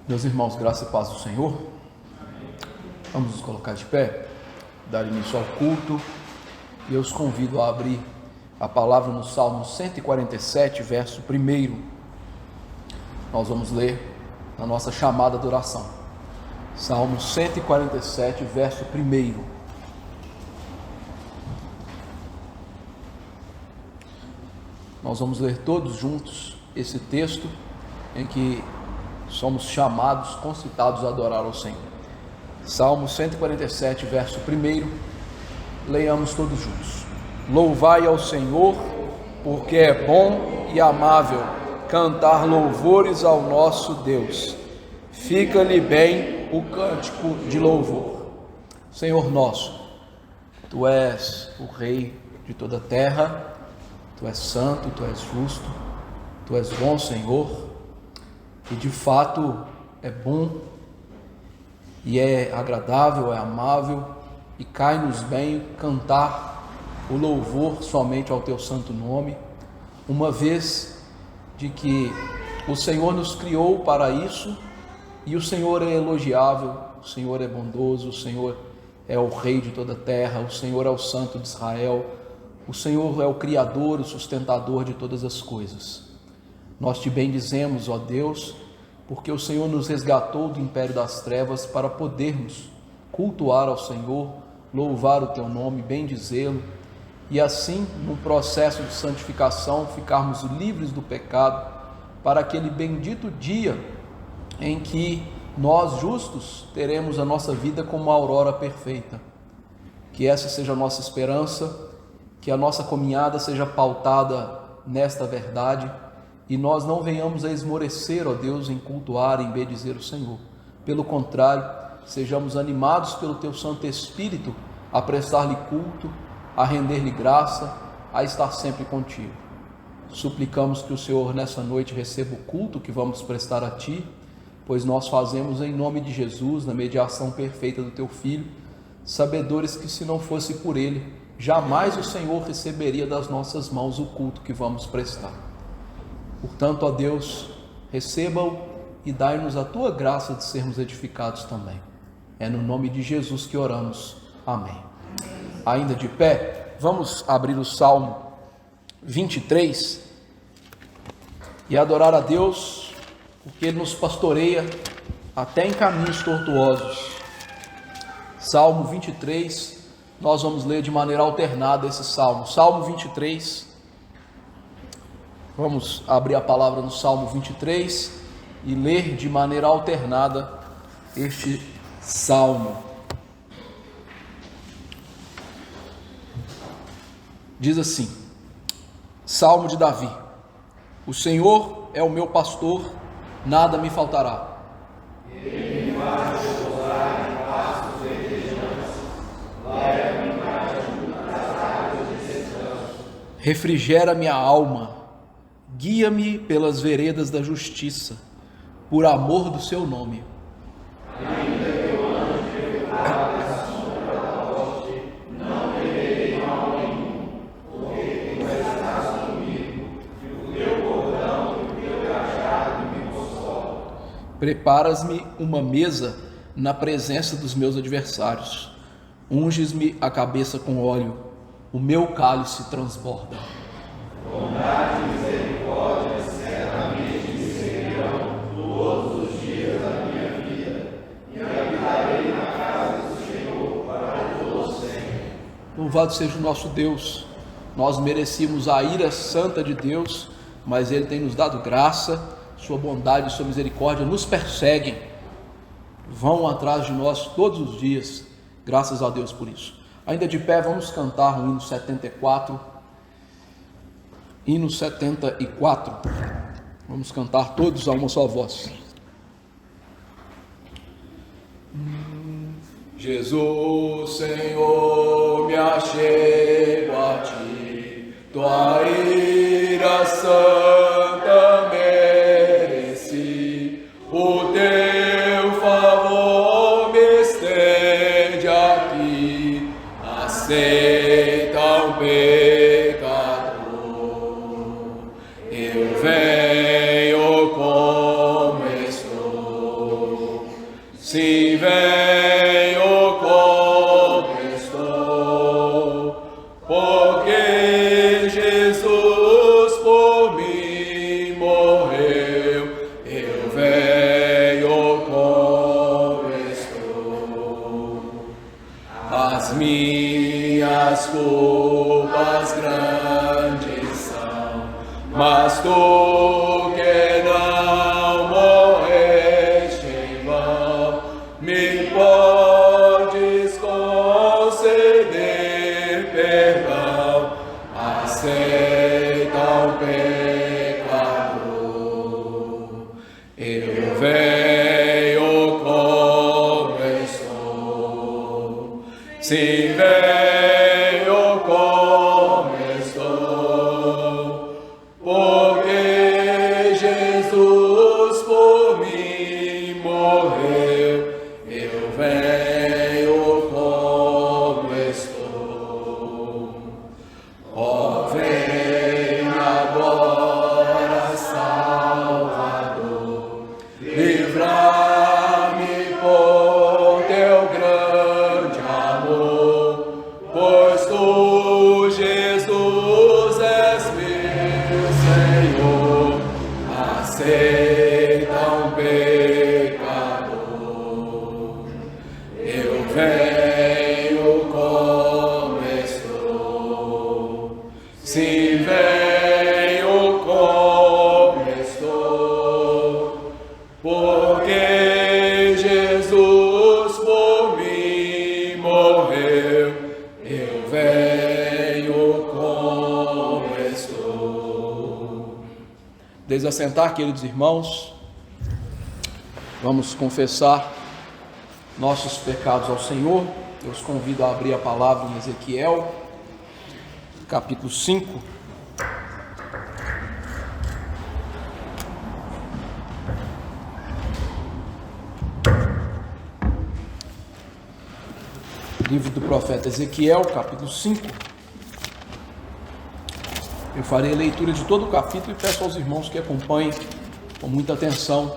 Meus irmãos, graça e paz do Senhor. Vamos nos colocar de pé, dar início ao culto. E eu os convido a abrir a palavra no Salmo 147, verso 1. Nós vamos ler na nossa chamada de oração. Salmo 147, verso 1. Nós vamos ler todos juntos esse texto em que somos chamados, concitados a adorar ao Senhor. Salmo 147, verso 1. Leiamos todos juntos. Louvai ao Senhor, porque é bom e amável cantar louvores ao nosso Deus. Fica-lhe bem o cântico de louvor. Senhor nosso, Tu és o Rei de toda a terra, Tu és santo, Tu és justo, Tu és bom, Senhor. E de fato é bom, e é agradável, é amável, e cai-nos bem cantar o louvor somente ao Teu santo nome, uma vez de que o Senhor nos criou para isso, e o Senhor é elogiável, o Senhor é bondoso, o Senhor é o Rei de toda a terra, o Senhor é o Santo de Israel, o Senhor é o Criador, o sustentador de todas as coisas. Nós Te bendizemos, ó Deus, porque o Senhor nos resgatou do império das trevas para podermos cultuar ao Senhor, louvar o Teu nome, bendizê-lo, e assim, num processo de santificação, ficarmos livres do pecado, para aquele bendito dia em que nós, justos, teremos a nossa vida como uma aurora perfeita. Que essa seja a nossa esperança, que a nossa caminhada seja pautada nesta verdade, e nós não venhamos a esmorecer, ó Deus, em cultuar, em bendizer o Senhor. Pelo contrário, sejamos animados pelo Teu Santo Espírito a prestar-lhe culto, a render-lhe graça, a estar sempre contigo. Suplicamos que o Senhor nessa noite receba o culto que vamos prestar a Ti, pois nós fazemos em nome de Jesus, na mediação perfeita do Teu Filho, sabedores que se não fosse por Ele, jamais o Senhor receberia das nossas mãos o culto que vamos prestar. Portanto, ó Deus, receba-o e dai-nos a Tua graça de sermos edificados também. É no nome de Jesus que oramos. Amém. Ainda de pé, vamos abrir o Salmo 23 e adorar a Deus, porque Ele nos pastoreia até em caminhos tortuosos. Salmo 23, nós vamos ler de maneira alternada esse Salmo. Salmo 23, vamos abrir a palavra no Salmo 23 e ler de maneira alternada este Salmo. Diz assim, Salmo de Davi: O Senhor é o meu pastor, nada me faltará. Ele me faz repousar em pastos verdejantes, leva-me para as águas de descanso. Refrigera minha alma, guia-me pelas veredas da justiça, por amor do Seu nome. Ainda que eu ande pelo vale da sombra da morte, não temerei mal nenhum, porque Tu estás comigo, e o Teu bordão e o Teu cajado me consolam. Preparas-me uma mesa na presença dos meus adversários, unges-me a cabeça com óleo, o meu cálice transborda. Bondade e misericórdia certamente me seguirão todos os dias da minha vida, e habitarei na casa do Senhor para todo sempre. Louvado seja o nosso Deus. Nós merecíamos a ira santa de Deus, mas Ele tem nos dado graça, Sua bondade e Sua misericórdia nos perseguem, vão atrás de nós todos os dias, graças a Deus por isso. Ainda de pé, vamos cantar o hino 74. Hino 74, vamos cantar todos a uma só voz. Jesus, Senhor, me achego a Ti, Tua ira santa mereci, o Teu favor me estende aqui, aceita o pecador. Eu venho como estou, culpas grandes são, mas tu que não morreste em vão, me podes conceder perdão. Aceita o pecador. Eu venho como estou. Sim, venho como estou, porque Jesus por mim morreu. Eu venho como estou. Ó, vem agora, Salvador, livrar-me por teu grande amor, pois tu, Jesus, és meu Senhor. Aceita um pecador. Eu venho como estou. Sim, venho como estou, porque Jesus por mim morreu. Eu venho como estou. Desassentar, queridos irmãos, vamos confessar nossos pecados ao Senhor. Eu os convido a abrir a palavra em Ezequiel, capítulo 5. Livro do profeta Ezequiel, capítulo 5. Eu farei a leitura de todo o capítulo e peço aos irmãos que acompanhem com muita atenção.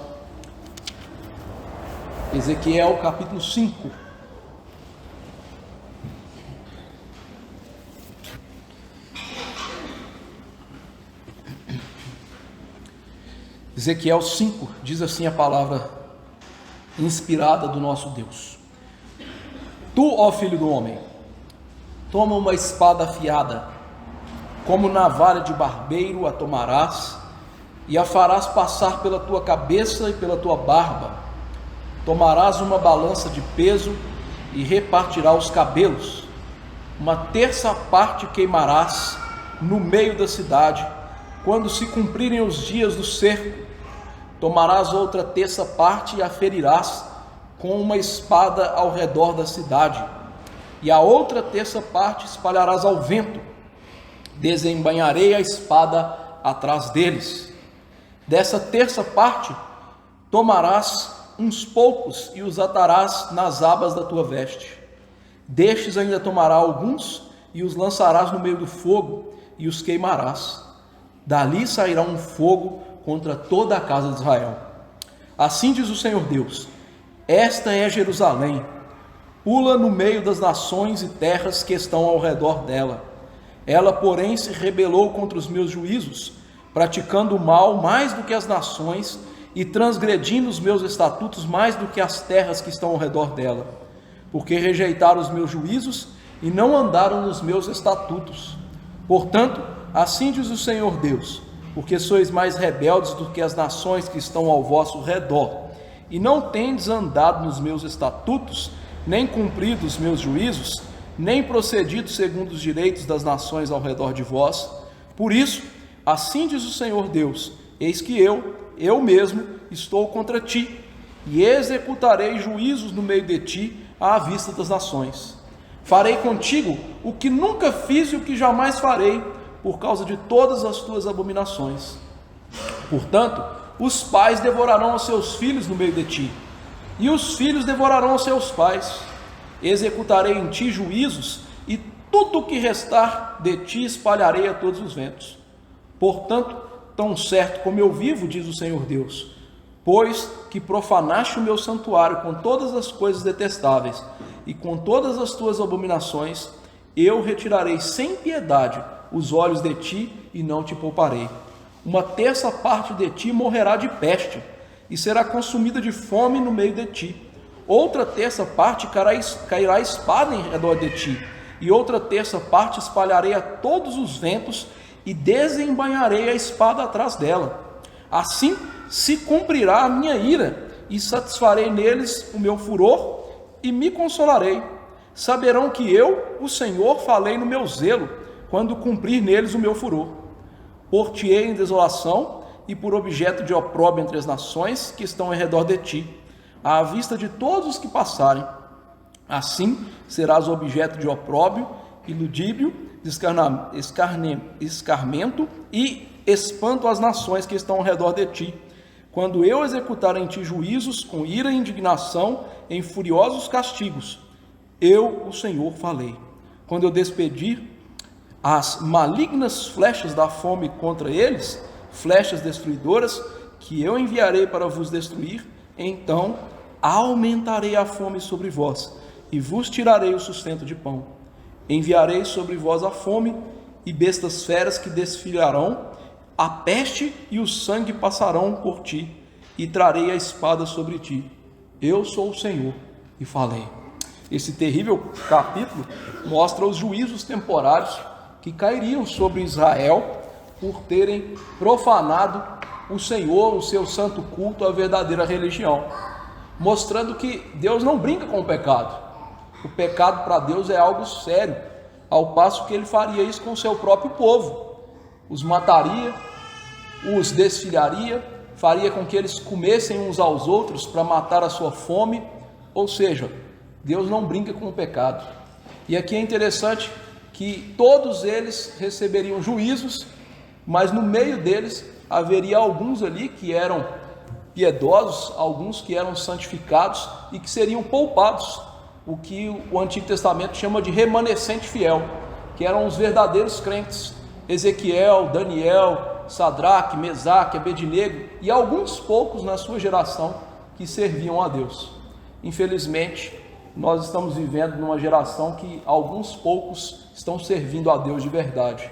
Ezequiel, capítulo 5. Ezequiel 5, diz assim a palavra inspirada do nosso Deus. Tu, ó filho do homem, toma uma espada afiada, como navalha de barbeiro a tomarás, e a farás passar pela tua cabeça e pela tua barba. Tomarás uma balança de peso e repartirá os cabelos. Uma terça parte queimarás no meio da cidade, quando se cumprirem os dias do cerco. Tomarás outra terça parte e a ferirás com uma espada ao redor da cidade, e a outra terça parte espalharás ao vento. Desembainharei a espada atrás deles. Dessa terça parte tomarás uns poucos e os atarás nas abas da tua veste. Destes ainda tomará alguns e os lançarás no meio do fogo e os queimarás. Dali sairá um fogo contra toda a casa de Israel. Assim diz o Senhor Deus: esta é Jerusalém, pula no meio das nações e terras que estão ao redor dela. Ela, porém, se rebelou contra os meus juízos, praticando o mal mais do que as nações e transgredindo os meus estatutos mais do que as terras que estão ao redor dela, porque rejeitaram os meus juízos e não andaram nos meus estatutos. Portanto, assim diz o Senhor Deus: porque sois mais rebeldes do que as nações que estão ao vosso redor, e não tendes andado nos meus estatutos, nem cumprido os meus juízos, nem procedido segundo os direitos das nações ao redor de vós. Por isso, assim diz o Senhor Deus: eis que eu mesmo estou contra ti, e executarei juízos no meio de ti à vista das nações. Farei contigo o que nunca fiz e o que jamais farei, por causa de todas as tuas abominações. Portanto, os pais devorarão os seus filhos no meio de ti, e os filhos devorarão os seus pais. Executarei em ti juízos, e tudo o que restar de ti espalharei a todos os ventos. Portanto, tão certo como eu vivo, diz o Senhor Deus, pois que profanaste o meu santuário com todas as coisas detestáveis e com todas as tuas abominações, eu retirarei sem piedade os olhos de ti e não te pouparei. Uma terça parte de ti morrerá de peste e será consumida de fome no meio de ti. Outra terça parte cairá a espada em redor de ti, e outra terça parte espalharei a todos os ventos, e desembainharei a espada atrás dela. Assim se cumprirá a minha ira, e satisfarei neles o meu furor, e me consolarei. Saberão que eu, o Senhor, falei no meu zelo, quando cumprir neles o meu furor. Por-te-ei em desolação, e por objeto de opróbrio entre as nações que estão em redor de ti, à vista de todos os que passarem. Assim serás objeto de opróbrio e ludíbrio, de escarmento e espanto às nações que estão ao redor de ti, quando eu executar em ti juízos com ira e indignação, em furiosos castigos. Eu, o Senhor, falei. Quando eu despedir as malignas flechas da fome contra eles, flechas destruidoras, que eu enviarei para vos destruir, então aumentarei a fome sobre vós, e vos tirarei o sustento de pão. Enviarei sobre vós a fome, e bestas feras que desfilarão, a peste e o sangue passarão por ti, e trarei a espada sobre ti. Eu sou o Senhor, e falei. Esse terrível capítulo mostra os juízos temporários que cairiam sobre Israel por terem profanado o Senhor, o seu santo culto, a verdadeira religião, mostrando que Deus não brinca com o pecado. O pecado para Deus é algo sério, ao passo que ele faria isso com o seu próprio povo. Os mataria, os desfilharia, faria com que eles comessem uns aos outros para matar a sua fome. Ou seja, Deus não brinca com o pecado. E aqui é interessante que todos eles receberiam juízos, mas no meio deles haveria alguns ali que eram piedosos, alguns que eram santificados e que seriam poupados, o que o Antigo Testamento chama de remanescente fiel, que eram os verdadeiros crentes: Ezequiel, Daniel, Sadraque, Mesaque, Abednego e alguns poucos na sua geração que serviam a Deus. Infelizmente, nós estamos vivendo numa geração que alguns poucos estão servindo a Deus de verdade.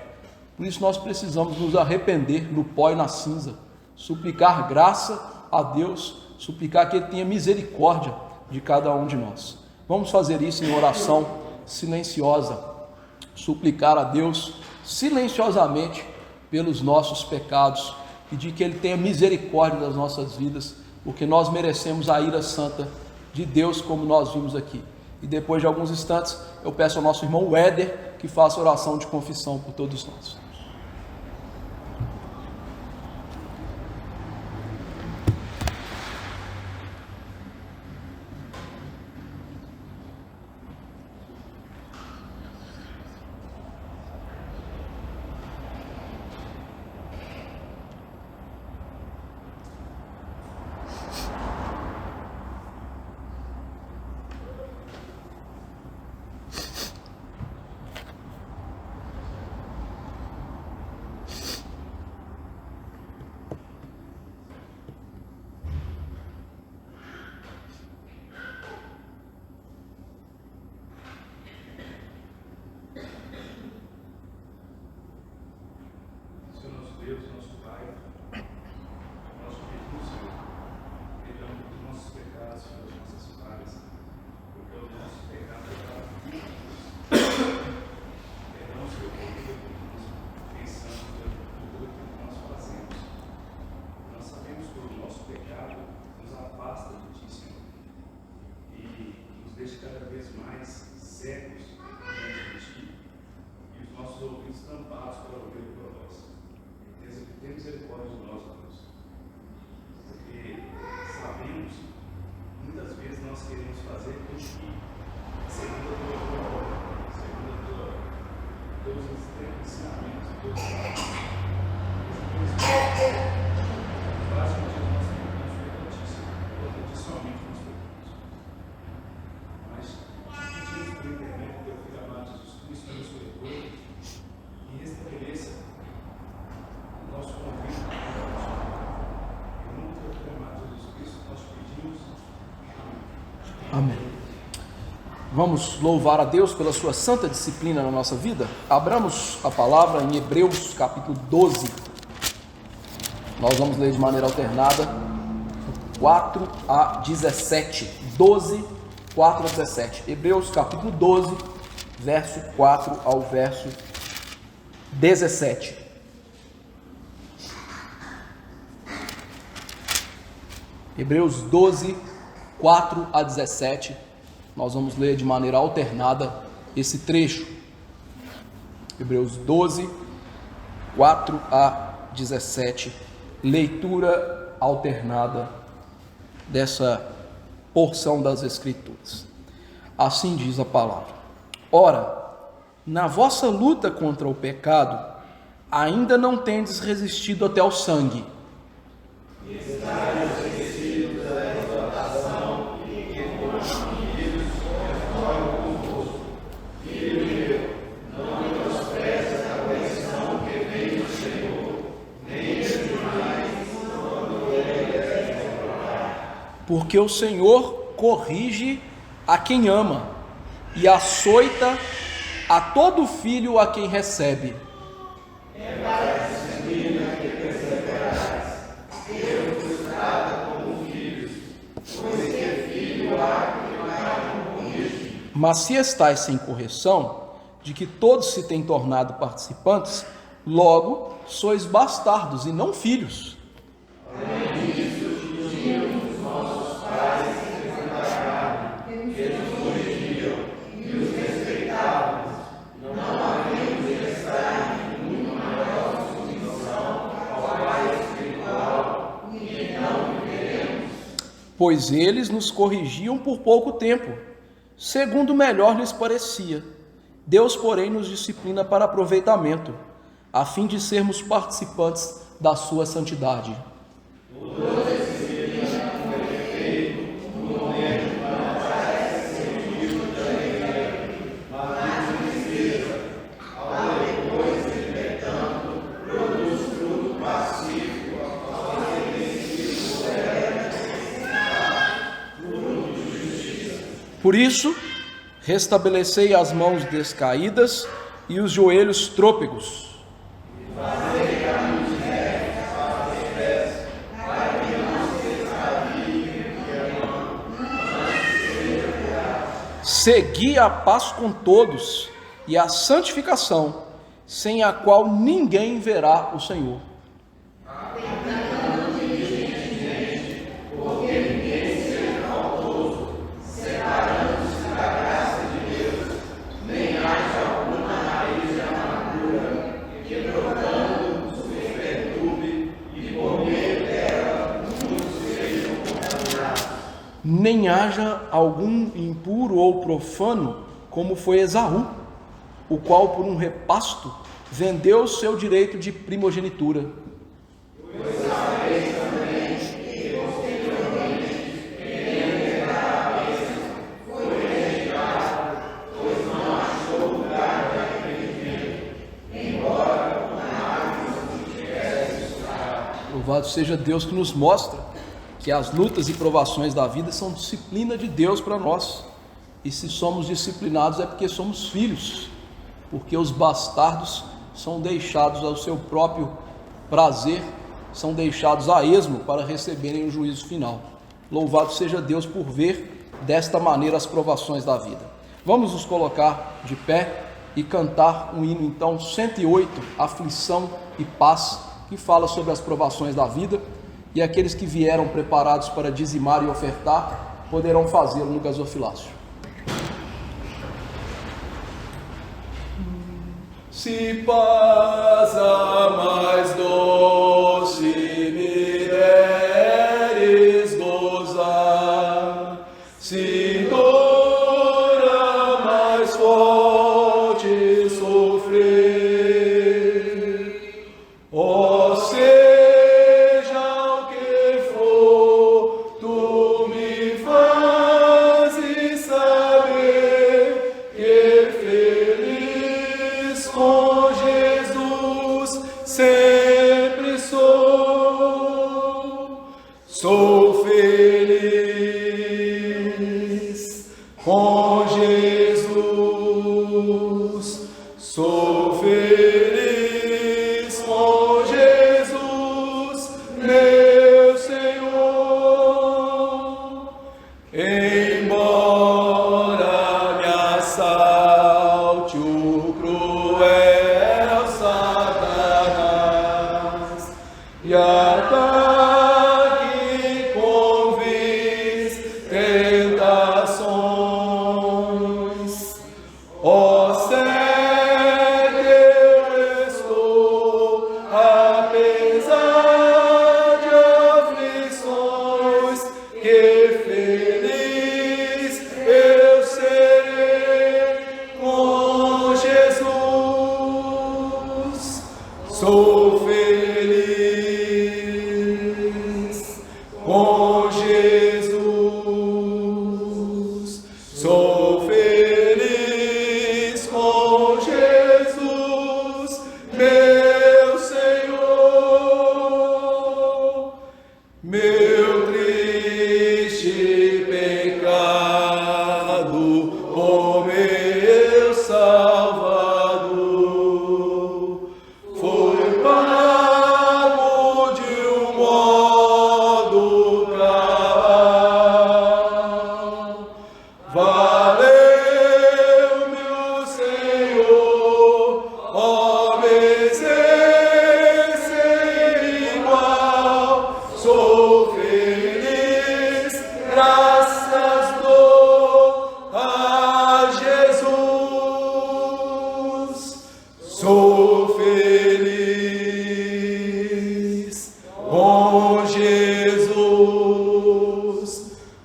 Por isso nós precisamos nos arrepender no pó e na cinza, suplicar graça a Deus, suplicar que Ele tenha misericórdia de cada um de nós. Vamos fazer isso em oração silenciosa, suplicar a Deus silenciosamente pelos nossos pecados, pedir que Ele tenha misericórdia das nossas vidas, porque nós merecemos a ira santa de Deus, como nós vimos aqui. E depois de alguns instantes, eu peço ao nosso irmão Éder que faça oração de confissão por todos nós. Deus, nosso Pai, nós pedimos, Senhor, perdão pelos nossos pecados, pelas nossas falhas, porque o nosso pecado é para perdão, Senhor, por tudo que nós pensamos, por tudo que nós fazemos. Nós sabemos que o nosso pecado nos afasta de Ti, Senhor, e nos deixa cada vez mais cegos diante de Ti, e os nossos ouvidos tampados para ouvir a Tua voz. Tem misericórdia de nós, Deus, porque sabemos, muitas vezes nós queremos fazer com que, segundo a Tua palavra, segundo Teus ensinamentos, Teus passos, faz com que nós tenhamos importante somente nos pecados. Mas pedimos por intermédio do Teu Filho amado Jesus Cristo, Deus Criador, que restabeleça nosso convite em nome do Teu amado Jesus Cristo, nós pedimos. Amém. Vamos louvar a Deus pela sua santa disciplina na nossa vida? Abramos a palavra em Hebreus capítulo 12. Nós vamos ler de maneira alternada 4 a 17. 12, 4 a 17. Hebreus capítulo 12, verso 4 ao verso 17. Hebreus 12, 4 a 17. Nós vamos ler de maneira alternada esse trecho. Hebreus 12, 4 a 17. Leitura alternada dessa porção das Escrituras. Assim diz a palavra: Ora, na vossa luta contra o pecado, ainda não tendes resistido até ao sangue. Porque o Senhor corrige a quem ama e açoita a todo filho a quem recebe. Mas se estais sem correção, de que todos se têm tornado participantes, logo sois bastardos e não filhos. Pois eles nos corrigiam por pouco tempo, segundo melhor lhes parecia. Deus, porém, nos disciplina para aproveitamento, a fim de sermos participantes da sua santidade. Por isso, restabelecei as mãos descaídas e os joelhos trôpegos. Segui a paz com todos e a santificação, sem a qual ninguém verá o Senhor. Nem haja algum impuro ou profano, como foi Esaú, o qual por um repasto vendeu o seu direito de primogenitura. Louvado seja Deus que nos mostra que as lutas e provações da vida são disciplina de Deus para nós. E se somos disciplinados é porque somos filhos, porque os bastardos são deixados ao seu próprio prazer, são deixados a esmo para receberem o juízo final. Louvado seja Deus por ver desta maneira as provações da vida. Vamos nos colocar de pé e cantar um hino então 108, Aflição e Paz, que fala sobre as provações da vida. E aqueles que vieram preparados para dizimar e ofertar, poderão fazê-lo no gasofilácio. Se paz a mais doce me deres gozar, se dor a mais forte sofrer, ó seja o que for, tu me fazes saber que feliz com Jesus sempre sou feliz com Jesus, sou feliz com Jesus, meu Senhor, embora me assalte sou feliz com Jesus, sou feliz com Jesus, meu Senhor, meu triste pecado, oh meu Salvador, foi pago de um modo cabal. Valeu-me o Senhor, ó bezerro sem igual, sou feliz, graças dou a Jesus, sou feliz com Jesus,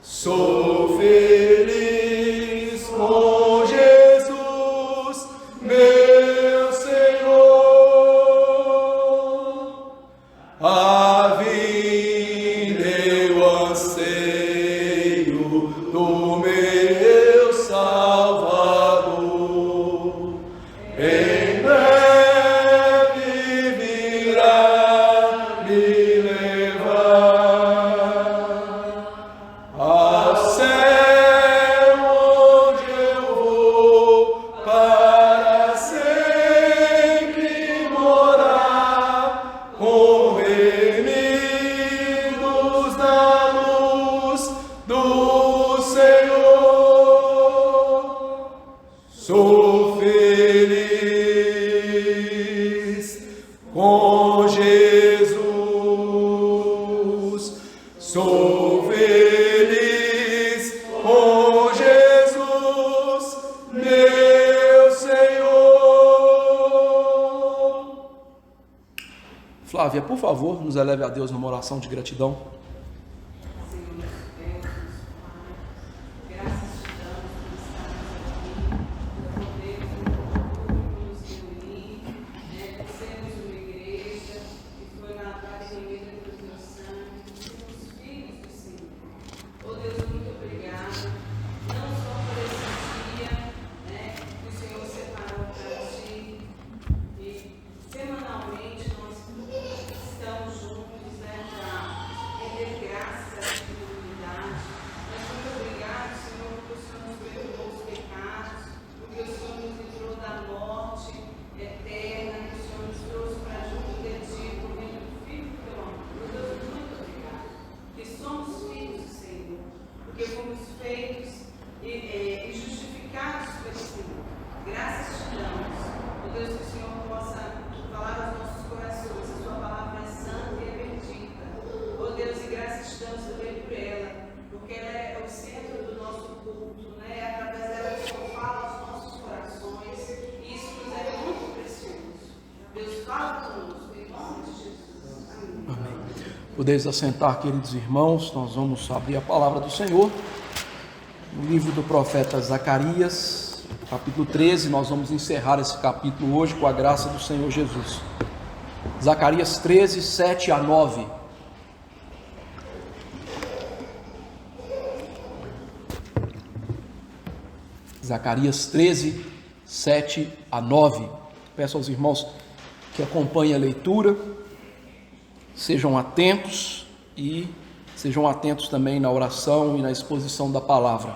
sou feliz com Jesus, meu Senhor. A vida eu anseio do meu Salvador, em breve virá me levar ao céu, onde eu vou para sempre morar com remidos na luz do Senhor. Sou feliz com Jesus, sou feliz com Jesus, meu Senhor. Flávia, por favor, nos eleve a Deus numa oração de gratidão. Senhor, nosso Deus, nosso Pai, graças te damos por estarmos aqui, por podermos nos reunir, por sermos uma igreja que foi lavada e remida pelo teu sangue, por sermos filhos do Senhor. Oh Deus, muito obrigado, não só por esse dia que o Senhor separou para ti, e semanalmente nós estamos juntos para render graças a essa comunidade. Mas muito obrigado, Senhor, porque o Senhor nos perdoou os pecados, porque o Senhor nos livrou da morte eterna, que o Senhor nos trouxe para junto de ti, por meio do Filho do teu amor. Deus, muito obrigado, que somos filhos do Senhor, porque fomos feitos e justificados pelo Senhor. Graças te damos, oh Deus, que o Senhor possa falar aos nossos corações, a sua palavra é santa e é bendita. Oh Deus, e graças te damos também por ela, porque ela é o centro do nosso culto, através dela o Senhor fala aos nossos corações, e isso nos é muito precioso. Deus, fala conosco, em nome de Jesus. Amém. Amém. Podeis assentar, queridos irmãos, nós vamos abrir a palavra do Senhor no livro do profeta Zacarias, capítulo 13. Nós vamos encerrar esse capítulo hoje com a graça do Senhor Jesus. Zacarias 13, 7 a 9. Zacarias 13, 7 a 9. Peço aos irmãos que acompanhem a leitura, sejam atentos e sejam atentos também na oração e na exposição da palavra.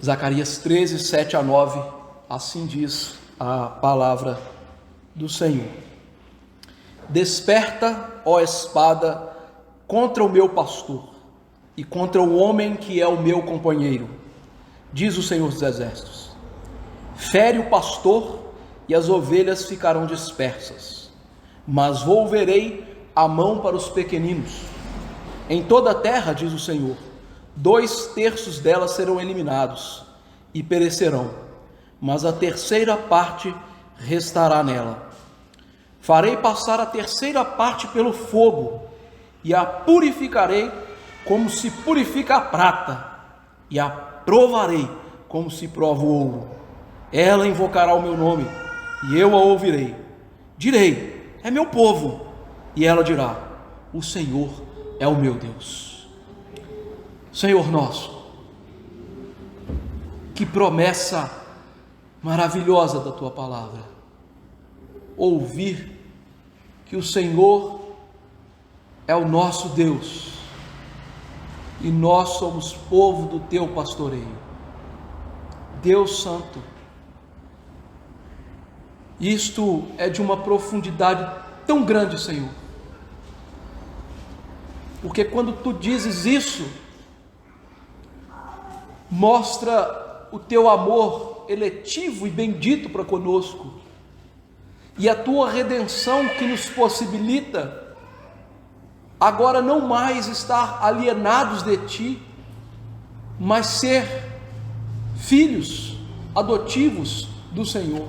Zacarias 13, 7 a 9, assim diz a palavra do Senhor. Desperta, ó espada, contra o meu pastor e contra o homem que é o meu companheiro, diz o Senhor dos Exércitos. Fere o pastor e as ovelhas ficarão dispersas, mas volverei a mão para os pequeninos. Em toda a terra, diz o Senhor, 2/3 delas serão eliminados e perecerão, mas a terceira parte restará nela. Farei passar a terceira parte pelo fogo e a purificarei como se purifica a prata, e a provarei como se prova o ouro. Ela invocará o meu nome, e eu a ouvirei. Direi: é meu povo. E ela dirá: o Senhor é o meu Deus. Senhor nosso, que promessa maravilhosa da tua palavra. Ouvir que o Senhor é o nosso Deus e nós somos povo do teu pastoreio. Deus Santo, isto é de uma profundidade tão grande, Senhor, porque quando tu dizes isso, mostra o teu amor eletivo e bendito para conosco, e a tua redenção que nos possibilita agora não mais estar alienados de ti, mas ser filhos adotivos do Senhor.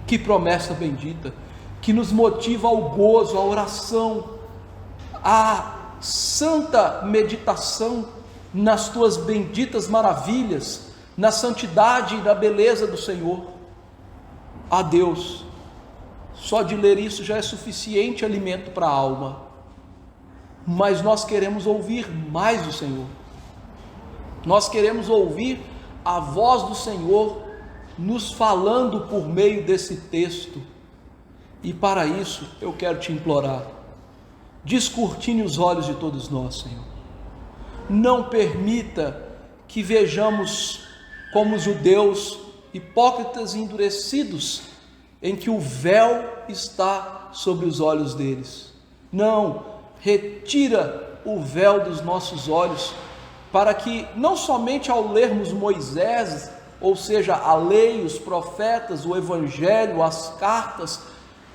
Que promessa bendita, que nos motiva ao gozo, à oração, à santa meditação nas tuas benditas maravilhas, na santidade e na beleza do Senhor. Ah, Deus, só de ler isso já é suficiente alimento para a alma, mas nós queremos ouvir mais do Senhor, nós queremos ouvir a voz do Senhor nos falando por meio desse texto, e para isso eu quero te implorar: descortine os olhos de todos nós, Senhor. Não permita que vejamos como os judeus hipócritas e endurecidos, em que o véu está sobre os olhos deles. Não, retira o véu dos nossos olhos, para que não somente ao lermos Moisés, ou seja, a lei, os profetas, o evangelho, as cartas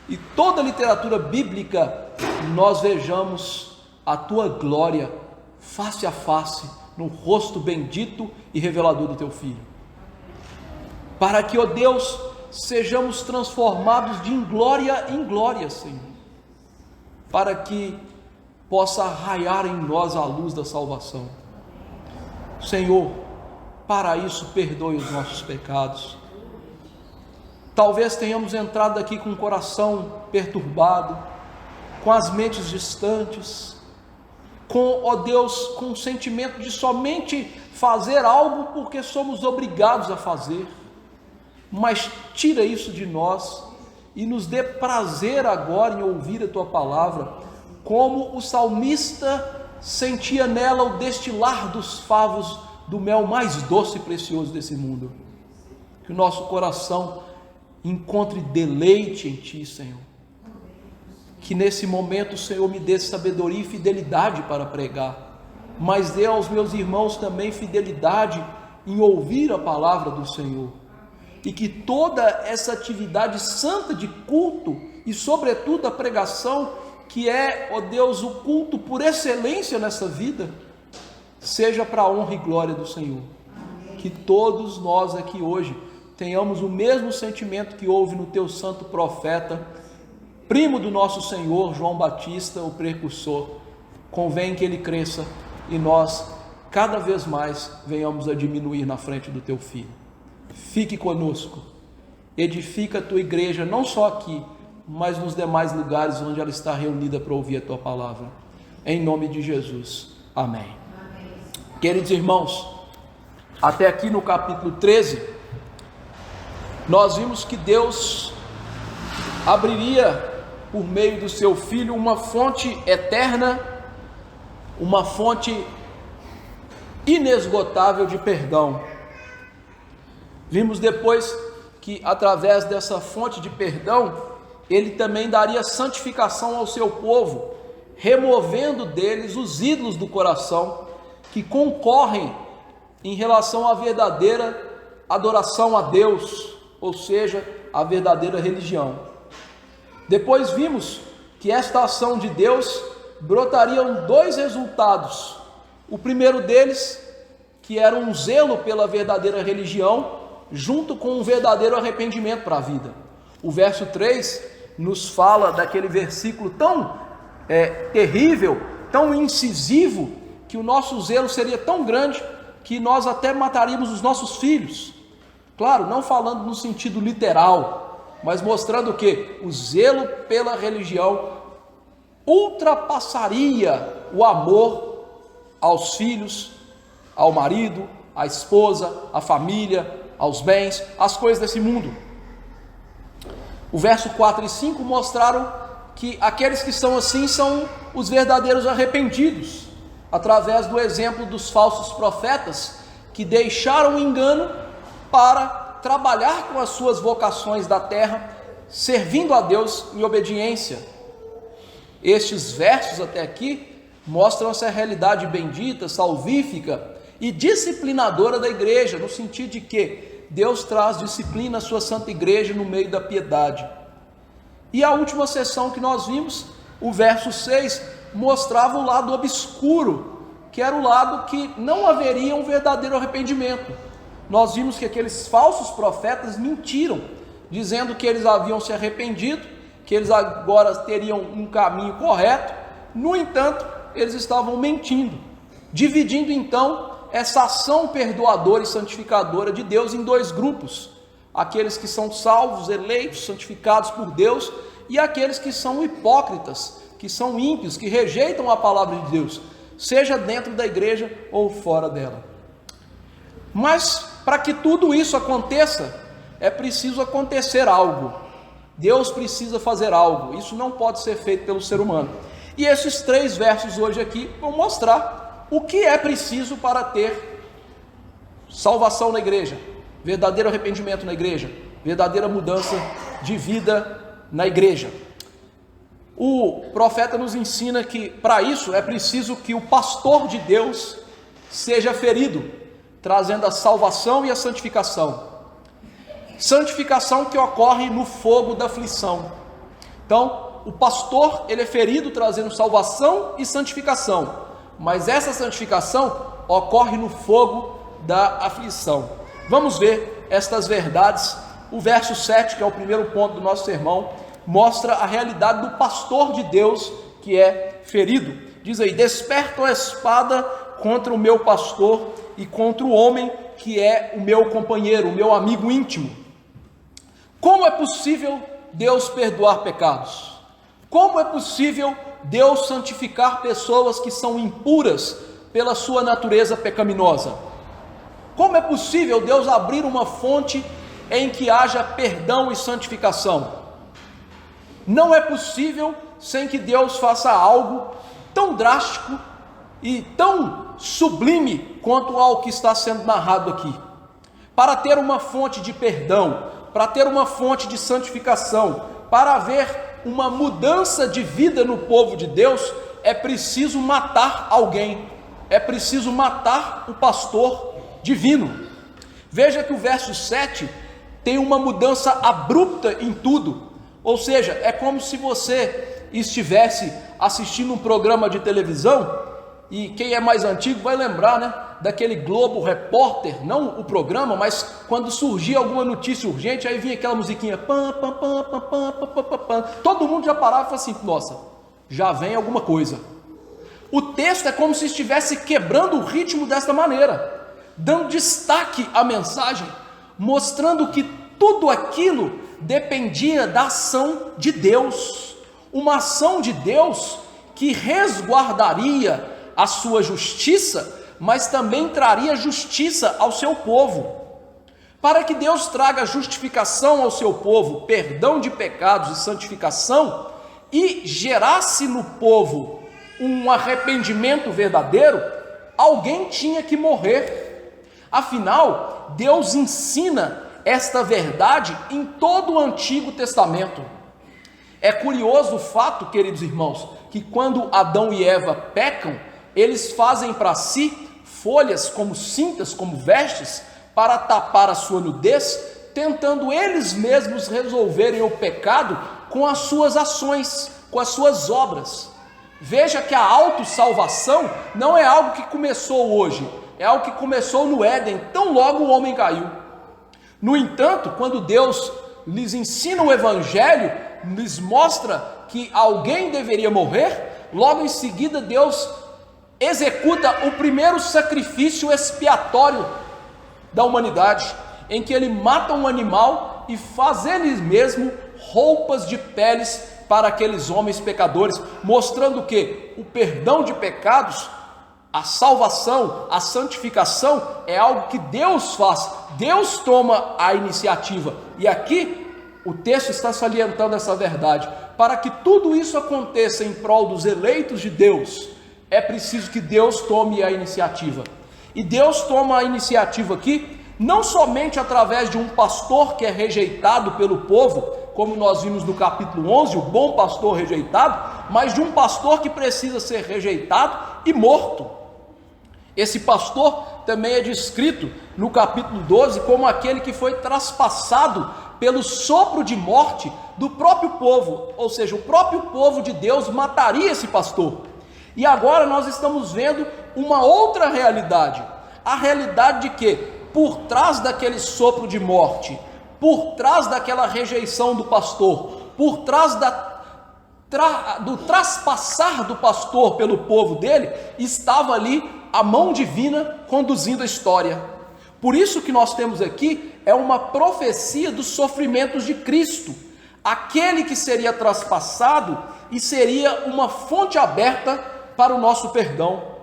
e toda a literatura bíblica, nós vejamos a tua glória face a face no rosto bendito e revelador do teu Filho. Para que, ó Deus, sejamos transformados de glória em glória, Senhor, para que possa raiar em nós a luz da salvação. Senhor, para isso perdoe os nossos pecados. Talvez tenhamos entrado aqui com o coração perturbado, com as mentes distantes, com, ó Deus, com o sentimento de somente fazer algo porque somos obrigados a fazer. Mas tira isso de nós e nos dê prazer agora em ouvir a tua palavra, como o salmista sentia nela o destilar dos favos do mel mais doce e precioso desse mundo. Que o nosso coração encontre deleite em ti, Senhor. Que nesse momento o Senhor me dê sabedoria e fidelidade para pregar, mas dê aos meus irmãos também fidelidade em ouvir a palavra do Senhor. E que toda essa atividade santa de culto, e sobretudo a pregação, que é, ó Deus, o culto por excelência nessa vida, seja para a honra e glória do Senhor. Que todos nós aqui hoje tenhamos o mesmo sentimento que houve no teu santo profeta, primo do nosso Senhor, João Batista, o precursor. Convém que ele cresça e nós, cada vez mais, venhamos a diminuir na frente do teu Filho. Fique conosco, edifica a tua igreja, não só aqui, mas nos demais lugares onde ela está reunida para ouvir a tua palavra. Em nome de Jesus, amém. Amém. Queridos irmãos, até aqui no capítulo 13, nós vimos que Deus abriria, por meio do seu Filho, uma fonte eterna, uma fonte inesgotável de perdão. Vimos depois que através dessa fonte de perdão, ele também daria santificação ao seu povo, removendo deles os ídolos do coração, que concorrem em relação à verdadeira adoração a Deus, ou seja, a verdadeira religião. Depois vimos que esta ação de Deus brotariam dois resultados. O primeiro deles, que era um zelo pela verdadeira religião, junto com um verdadeiro arrependimento para a vida. O verso 3 nos fala daquele versículo tão terrível, tão incisivo, que o nosso zelo seria tão grande que nós até mataríamos os nossos filhos. Claro, não falando no sentido literal, mas mostrando que o zelo pela religião ultrapassaria o amor aos filhos, ao marido, à esposa, à família, aos bens, às coisas desse mundo. O verso 4 e 5 mostraram que aqueles que são assim são os verdadeiros arrependidos, através do exemplo dos falsos profetas que deixaram o engano para trabalhar com as suas vocações da terra, servindo a Deus em obediência. Estes versos até aqui mostram essa realidade bendita, salvífica e disciplinadora da igreja, no sentido de que Deus traz disciplina à sua santa igreja no meio da piedade. E a última sessão que nós vimos, o verso 6, mostrava o lado obscuro, que era o lado que não haveria um verdadeiro arrependimento. Nós vimos que aqueles falsos profetas mentiram, dizendo que eles haviam se arrependido, que eles agora teriam um caminho correto. No entanto, eles estavam mentindo, dividindo então essa ação perdoadora e santificadora de Deus em dois grupos: aqueles que são salvos, eleitos, santificados por Deus, e aqueles que são hipócritas, que são ímpios, que rejeitam a palavra de Deus, seja dentro da igreja ou fora dela. Mas para que tudo isso aconteça, é preciso acontecer algo. Deus precisa fazer algo. Isso não pode ser feito pelo ser humano. E esses 3 versos hoje aqui vão mostrar o que é preciso para ter salvação na igreja, verdadeiro arrependimento na igreja, verdadeira mudança de vida na igreja. O profeta nos ensina que para isso é preciso que o pastor de Deus seja ferido, trazendo a salvação e a santificação. Santificação que ocorre no fogo da aflição. Então, o pastor, ele é ferido trazendo salvação e santificação, mas essa santificação ocorre no fogo da aflição. Vamos ver estas verdades. O verso 7, que é o primeiro ponto do nosso sermão, mostra a realidade do pastor de Deus que é ferido. Diz aí: desperto a espada contra o meu pastor e contra o homem que é o meu companheiro, o meu amigo íntimo. Como é possível Deus perdoar pecados? Como é possível Deus santificar pessoas que são impuras pela sua natureza pecaminosa? Como é possível Deus abrir uma fonte em que haja perdão e santificação? Não é possível sem que Deus faça algo tão drástico e tão sublime quanto ao que está sendo narrado aqui. Para ter uma fonte de perdão, para ter uma fonte de santificação, para haver uma mudança de vida no povo de Deus, é preciso matar alguém, é preciso matar o pastor divino. Veja que o verso 7 tem uma mudança abrupta em tudo, ou seja, é como se você estivesse assistindo um programa de televisão, e quem é mais antigo vai lembrar, né, daquele Globo Repórter, não o programa, mas quando surgia alguma notícia urgente, aí vinha aquela musiquinha, pam, pam, pam, pam, pam, pam, pam, pam, pam. Todo mundo já parava e falava assim: nossa, já vem alguma coisa. O texto é como se estivesse quebrando o ritmo desta maneira, dando destaque à mensagem, mostrando que tudo aquilo dependia da ação de Deus, uma ação de Deus que resguardaria a sua justiça, mas também traria justiça ao seu povo. Para que Deus traga justificação ao seu povo, perdão de pecados e santificação, e gerasse no povo um arrependimento verdadeiro, alguém tinha que morrer. Afinal, Deus ensina esta verdade em todo o Antigo Testamento. É curioso o fato, queridos irmãos, que quando Adão e Eva pecam, eles fazem para si folhas como cintas, como vestes, para tapar a sua nudez, tentando eles mesmos resolverem o pecado com as suas ações, com as suas obras. Veja que a autossalvação não é algo que começou hoje, é algo que começou no Éden, tão logo o homem caiu. No entanto, quando Deus lhes ensina o Evangelho, lhes mostra que alguém deveria morrer, logo em seguida Deus executa o primeiro sacrifício expiatório da humanidade. em que ele mata um animal e faz ele mesmo roupas de peles para aqueles homens pecadores, mostrando que o perdão de pecados, a salvação, a santificação é algo que Deus faz, Deus toma a iniciativa. E aqui o texto está salientando essa verdade. Para que tudo isso aconteça em prol dos eleitos de Deus, é preciso que Deus tome a iniciativa. E Deus toma a iniciativa aqui, não somente através de um pastor que é rejeitado pelo povo, como nós vimos no capítulo 11, o bom pastor rejeitado, mas de um pastor que precisa ser rejeitado e morto. Esse pastor também é descrito no capítulo 12 como aquele que foi traspassado pelo sopro de morte do próprio povo, ou seja, o próprio povo de Deus mataria esse pastor. E agora nós estamos vendo uma outra realidade, a realidade de que por trás daquele sopro de morte, por trás daquela rejeição do pastor, por trás do traspassar do pastor pelo povo dele, estava ali a mão divina conduzindo a história. Por isso que nós temos aqui é uma profecia dos sofrimentos de Cristo, aquele que seria traspassado e seria uma fonte aberta para o nosso perdão.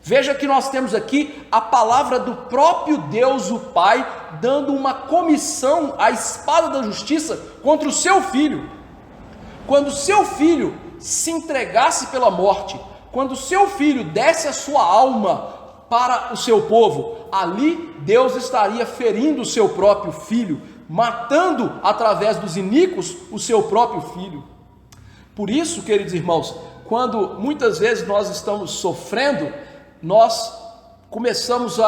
Veja que nós temos aqui a palavra do próprio Deus, o Pai, dando uma comissão à espada da justiça contra o seu filho. Quando seu filho se entregasse pela morte, quando seu filho desse a sua alma para o seu povo, ali Deus estaria ferindo o seu próprio filho, matando através dos iníquos o seu próprio filho. Por isso, queridos irmãos, quando muitas vezes nós estamos sofrendo, nós começamos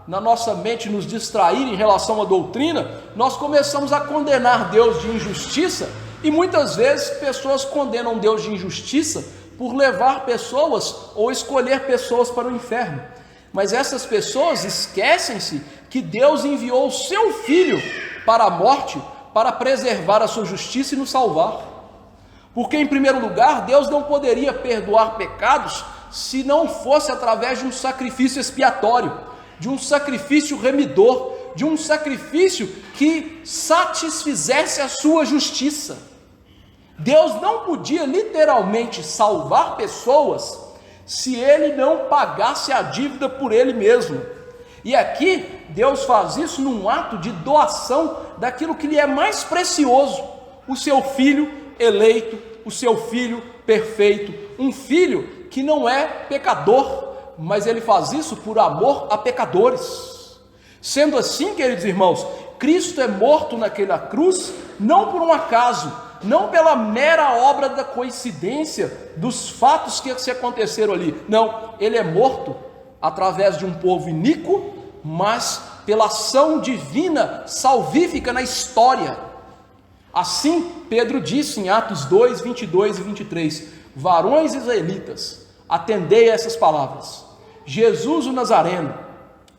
na nossa mente, nos distrair em relação à doutrina, nós começamos a condenar Deus de injustiça, e muitas vezes pessoas condenam Deus de injustiça por levar pessoas ou escolher pessoas para o inferno. Mas essas pessoas esquecem-se que Deus enviou o seu Filho para a morte, para preservar a sua justiça e nos salvar. Porque, em primeiro lugar, Deus não poderia perdoar pecados se não fosse através de um sacrifício expiatório, de um sacrifício remidor, de um sacrifício que satisfizesse a sua justiça. Deus não podia literalmente salvar pessoas se ele não pagasse a dívida por ele mesmo. E aqui Deus faz isso num ato de doação daquilo que lhe é mais precioso, o seu filho eleito, o seu filho perfeito, um filho que não é pecador, mas ele faz isso por amor a pecadores. Sendo assim, queridos irmãos, Cristo é morto naquela cruz, não por um acaso, não pela mera obra da coincidência dos fatos que se aconteceram ali. Não, ele é morto através de um povo iníquo, mas pela ação divina salvífica na história. Assim, Pedro disse em Atos 2, 22 e 23, varões israelitas, atendei a essas palavras. Jesus o Nazareno,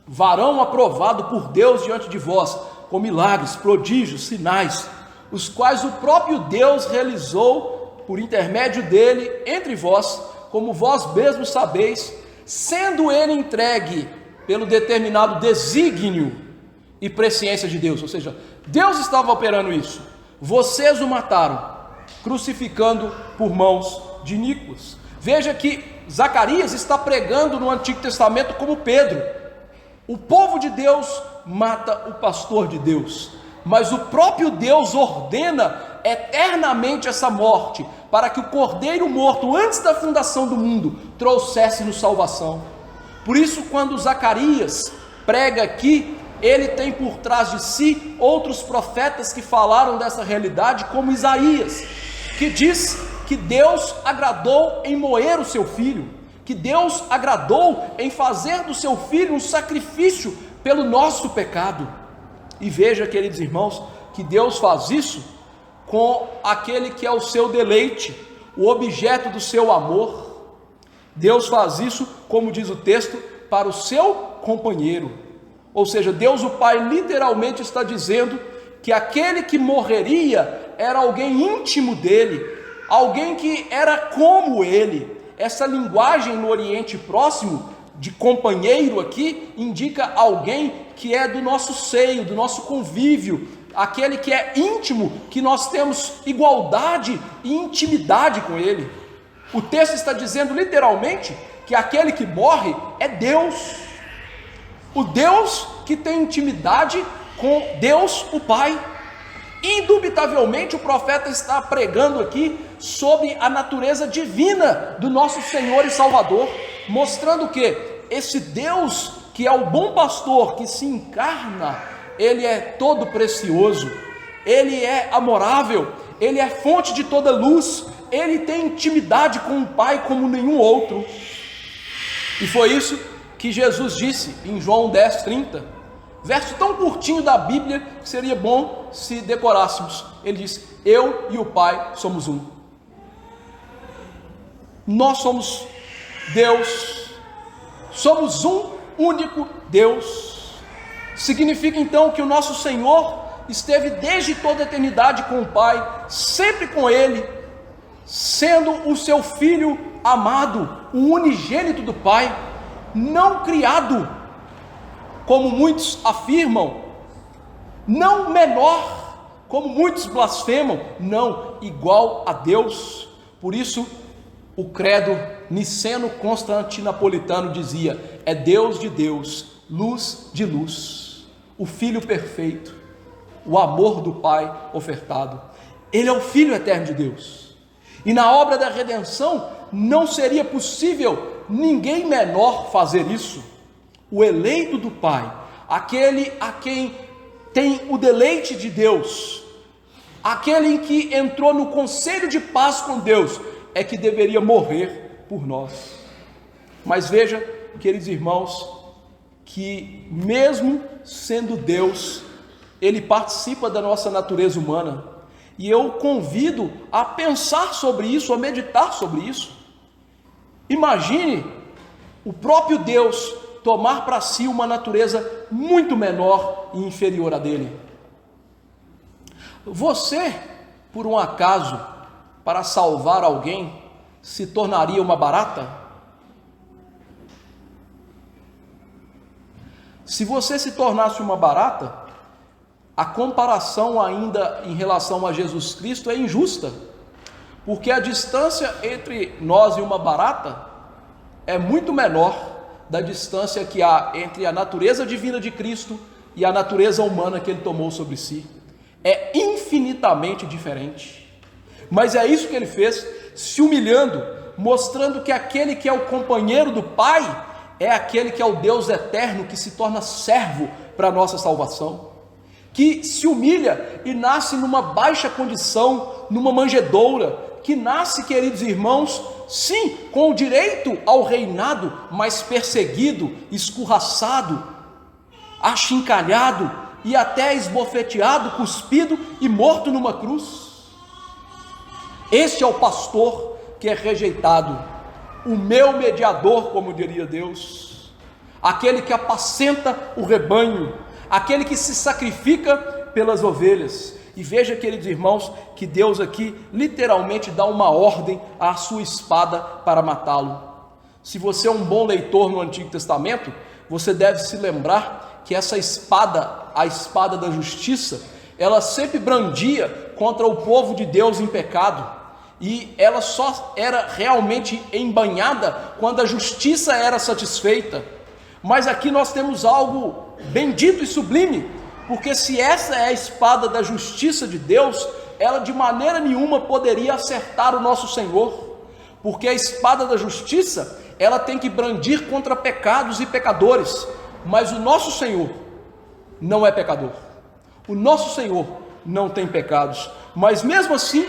varão aprovado por Deus diante de vós, com milagres, prodígios, sinais, os quais o próprio Deus realizou por intermédio dele entre vós, como vós mesmos sabeis, sendo ele entregue pelo determinado desígnio e presciência de Deus. Ou seja, Deus estava operando isso, vocês o mataram, crucificando por mãos de iníquos. Veja que Zacarias está pregando no Antigo Testamento como Pedro. O povo de Deus mata o pastor de Deus, mas o próprio Deus ordena eternamente essa morte, para que o cordeiro morto antes da fundação do mundo trouxesse-nos salvação. Por isso, quando Zacarias prega aqui, ele tem por trás de si outros profetas que falaram dessa realidade, como Isaías, que diz que Deus agradou em moer o seu filho, que Deus agradou em fazer do seu filho um sacrifício pelo nosso pecado. E veja, queridos irmãos, que Deus faz isso com aquele que é o seu deleite, o objeto do seu amor. Deus faz isso, como diz o texto, para o seu companheiro. Ou seja, Deus o Pai literalmente está dizendo que aquele que morreria era alguém íntimo dele, alguém que era como ele. Essa linguagem no Oriente Próximo de companheiro aqui indica alguém que é do nosso seio, do nosso convívio, aquele que é íntimo, que nós temos igualdade e intimidade com ele. O texto está dizendo literalmente que aquele que morre é Deus, o Deus que tem intimidade com Deus o Pai. Indubitavelmente o profeta está pregando aqui sobre a natureza divina do nosso Senhor e Salvador, mostrando que esse Deus que é o bom pastor, que se encarna, ele é todo precioso, ele é amorável, ele é fonte de toda luz, ele tem intimidade com o Pai como nenhum outro. E foi isso que Jesus disse em João 10:30, verso tão curtinho da Bíblia que seria bom se decorássemos. Ele disse: eu e o Pai somos um. Nós somos Deus, somos um único Deus. Significa então que o nosso Senhor esteve desde toda a eternidade com o Pai, sempre com Ele, sendo o seu Filho amado, o unigênito do Pai, não criado, como muitos afirmam, não menor, como muitos blasfemam, não, igual a Deus. Por isso, o credo niceno-constantinopolitano dizia: é Deus de Deus, luz de luz, o Filho perfeito, o amor do Pai ofertado. Ele é o Filho eterno de Deus. E na obra da redenção não seria possível ninguém menor fazer isso. O eleito do Pai, aquele a quem tem o deleite de Deus, aquele em que entrou no conselho de paz com Deus, é que deveria morrer por nós. Mas veja, queridos irmãos, que mesmo sendo Deus, Ele participa da nossa natureza humana. E eu convido a pensar sobre isso, a meditar sobre isso. Imagine o próprio Deus tomar para si uma natureza muito menor e inferior à dele. Você, por um acaso, para salvar alguém, se tornaria uma barata? Se você se tornasse uma barata, a comparação ainda em relação a Jesus Cristo é injusta, porque a distância entre nós e uma barata é muito menor da distância que há entre a natureza divina de Cristo e a natureza humana que Ele tomou sobre si. É infinitamente diferente. Mas é isso que Ele fez, se humilhando, mostrando que aquele que é o companheiro do Pai é aquele que é o Deus eterno, que se torna servo para a nossa salvação, que se humilha e nasce numa baixa condição, numa manjedoura, que nasce, queridos irmãos, sim, com o direito ao reinado, mas perseguido, escorraçado, achincalhado e até esbofeteado, cuspido e morto numa cruz. Este é o pastor que é rejeitado, o meu mediador, como diria Deus, aquele que apacenta o rebanho, aquele que se sacrifica pelas ovelhas. E veja, queridos irmãos, que Deus aqui literalmente dá uma ordem à sua espada para matá-lo. Se você é um bom leitor no Antigo Testamento, você deve se lembrar que essa espada, a espada da justiça, ela sempre brandia contra o povo de Deus em pecado, e ela só era realmente embanhada quando a justiça era satisfeita. Mas aqui nós temos algo bendito e sublime, porque se essa é a espada da justiça de Deus, ela de maneira nenhuma poderia acertar o nosso Senhor, porque a espada da justiça, ela tem que brandir contra pecados e pecadores, mas o nosso Senhor não é pecador, o nosso Senhor não tem pecados, mas mesmo assim,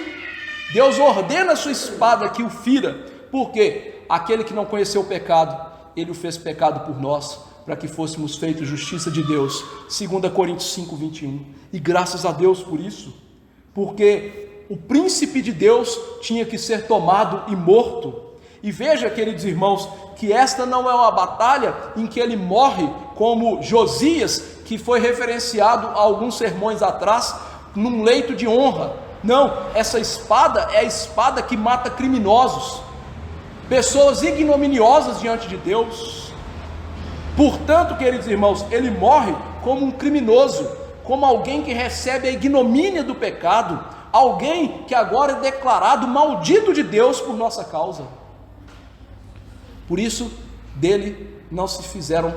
Deus ordena a sua espada que o fira, porque aquele que não conheceu o pecado, Ele o fez pecado por nós, para que fôssemos feitos justiça de Deus, 2 Coríntios 5:21, e graças a Deus por isso, porque o príncipe de Deus tinha que ser tomado e morto. E veja, queridos irmãos, que esta não é uma batalha em que ele morre como Josias, que foi referenciado há alguns sermões atrás, num leito de honra. Não, essa espada é a espada que mata criminosos, pessoas ignominiosas diante de Deus. Portanto, queridos irmãos, ele morre como um criminoso, como alguém que recebe a ignomínia do pecado, alguém que agora é declarado maldito de Deus por nossa causa. Por isso, dele não se fizeram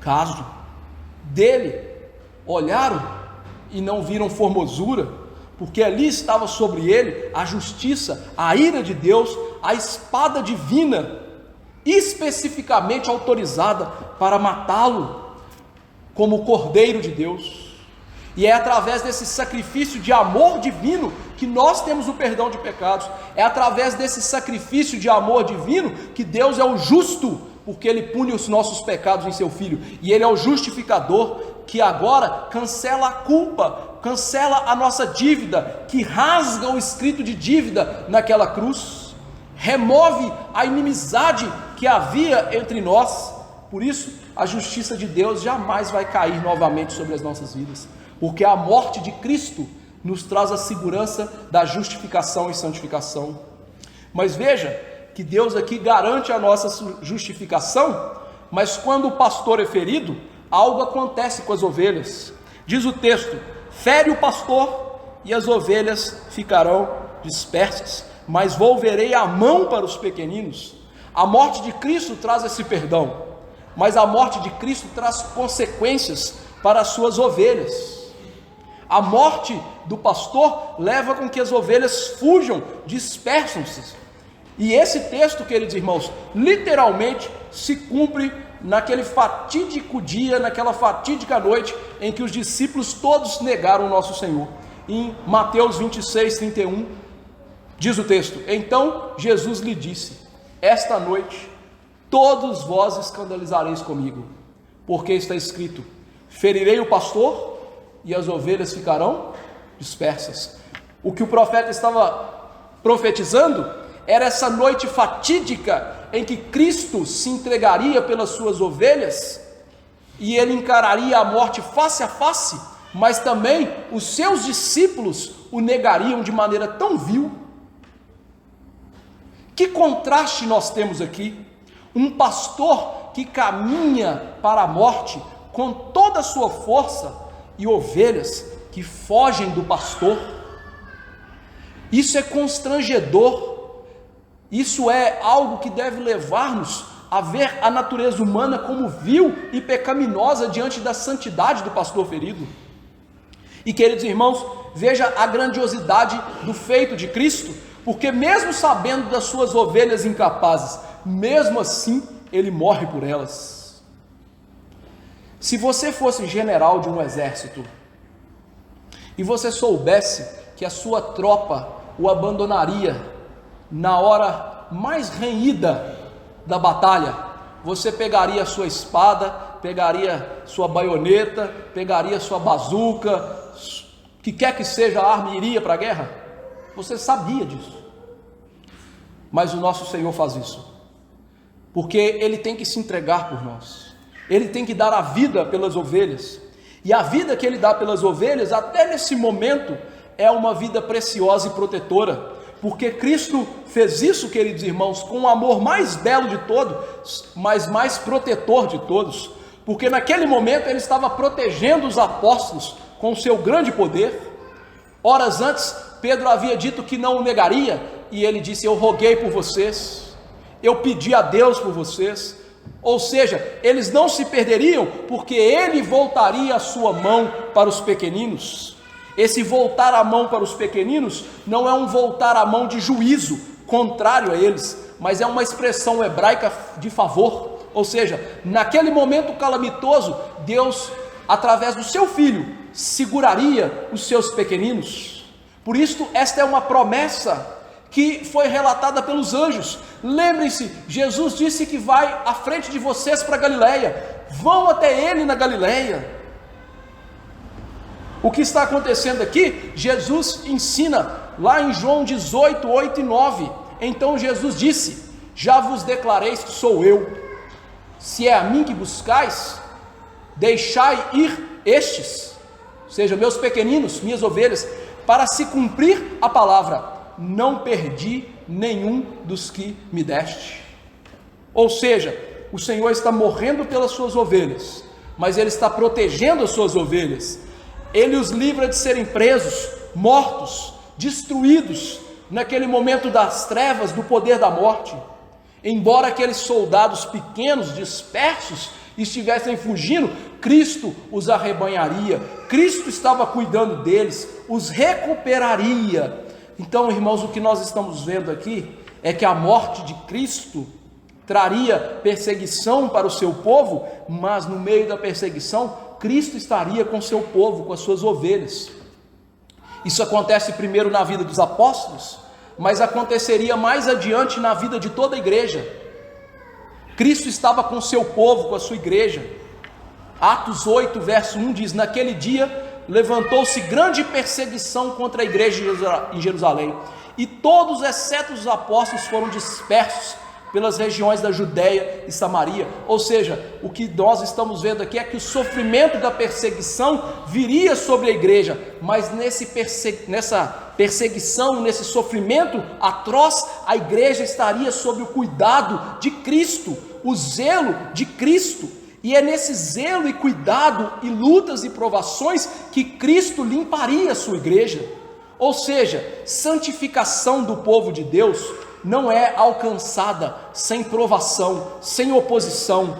caso, dele olharam e não viram formosura, porque ali estava sobre ele a justiça, a ira de Deus, a espada divina, especificamente autorizada para matá-lo, como o Cordeiro de Deus. E é através desse sacrifício de amor divino que nós temos o perdão de pecados. É através desse sacrifício de amor divino que Deus é o justo, porque Ele pune os nossos pecados em seu Filho. E Ele é o justificador, que agora cancela a culpa, cancela a nossa dívida, que rasga o escrito de dívida naquela cruz, remove a inimizade que havia entre nós. Por isso, a justiça de Deus jamais vai cair novamente sobre as nossas vidas, porque a morte de Cristo nos traz a segurança da justificação e santificação. Mas veja que Deus aqui garante a nossa justificação, mas quando o pastor é ferido, algo acontece com as ovelhas. Diz o texto: fere o pastor e as ovelhas ficarão dispersas, mas volverei a mão para os pequeninos. A morte de Cristo traz esse perdão, mas a morte de Cristo traz consequências para as suas ovelhas. A morte do pastor leva com que as ovelhas fujam, dispersam-se. E esse texto, queridos irmãos, literalmente se cumpre naquele fatídico dia, naquela fatídica noite em que os discípulos todos negaram o nosso Senhor. Em Mateus 26, 31, diz o texto: então Jesus lhe disse: esta noite todos vós escandalizareis comigo, porque está escrito: ferirei o pastor e as ovelhas ficarão dispersas. O que o profeta estava profetizando era essa noite fatídica em que Cristo se entregaria pelas suas ovelhas e ele encararia a morte face a face, mas também os seus discípulos o negariam de maneira tão vil. Que contraste nós temos aqui! Um pastor que caminha para a morte com toda a sua força e ovelhas que fogem do pastor. Isso é constrangedor. Isso é algo que deve levar-nos a ver a natureza humana como vil e pecaminosa diante da santidade do pastor ferido. E, queridos irmãos, veja a grandiosidade do feito de Cristo, porque mesmo sabendo das suas ovelhas incapazes, mesmo assim ele morre por elas. Se você fosse general de um exército e você soubesse que a sua tropa o abandonaria na hora mais renhida da batalha, você pegaria a sua espada, pegaria sua baioneta, pegaria sua bazuca, que quer que seja a arma, e iria para a guerra? Você sabia disso. Mas o nosso Senhor faz isso, porque Ele tem que se entregar por nós, Ele tem que dar a vida pelas ovelhas, e a vida que Ele dá pelas ovelhas, até nesse momento, é uma vida preciosa e protetora, porque Cristo fez isso, queridos irmãos, com o amor mais belo de todos, mas mais protetor de todos, porque naquele momento Ele estava protegendo os apóstolos com o seu grande poder. Horas antes, Pedro havia dito que não o negaria, e ele disse: eu roguei por vocês, eu pedi a Deus por vocês. Ou seja, eles não se perderiam, porque Ele voltaria a sua mão para os pequeninos. Esse voltar a mão para os pequeninos não é um voltar a mão de juízo contrário a eles, mas é uma expressão hebraica de favor. Ou seja, naquele momento calamitoso, Deus, através do seu Filho, seguraria os seus pequeninos. Por isso, esta é uma promessa que foi relatada pelos anjos. Lembrem-se, Jesus disse que vai à frente de vocês para Galileia. Vão até Ele na Galileia. O que está acontecendo aqui? Jesus ensina lá em João 18, 8 e 9. Então Jesus disse: já vos declareis que sou eu. Se é a mim que buscais, deixai ir estes, ou seja, meus pequeninos, minhas ovelhas, para se cumprir a palavra: não perdi nenhum dos que me deste. Ou seja, o Senhor está morrendo pelas suas ovelhas, mas Ele está protegendo as suas ovelhas. Ele os livra de serem presos, mortos, destruídos, naquele momento das trevas, do poder da morte. Embora aqueles soldados pequenos, dispersos, estivessem fugindo, Cristo os arrebanharia, Cristo estava cuidando deles, os recuperaria. Então, irmãos, o que nós estamos vendo aqui é que a morte de Cristo traria perseguição para o seu povo, mas no meio da perseguição, Cristo estaria com o seu povo, com as suas ovelhas. Isso acontece primeiro na vida dos apóstolos, mas aconteceria mais adiante na vida de toda a igreja. Cristo estava com o seu povo, com a sua igreja. Atos 8, verso 1 diz: naquele dia levantou-se grande perseguição contra a igreja em Jerusalém, e todos, exceto os apóstolos, foram dispersos pelas regiões da Judéia e Samaria. Ou seja, o que nós estamos vendo aqui é que o sofrimento da perseguição viria sobre a igreja, mas nessa perseguição, nesse sofrimento atroz, a igreja estaria sob o cuidado de Cristo, o zelo de Cristo. E é nesse zelo e cuidado e lutas e provações que Cristo limparia a sua igreja. Ou seja, santificação do povo de Deus não é alcançada sem provação, sem oposição,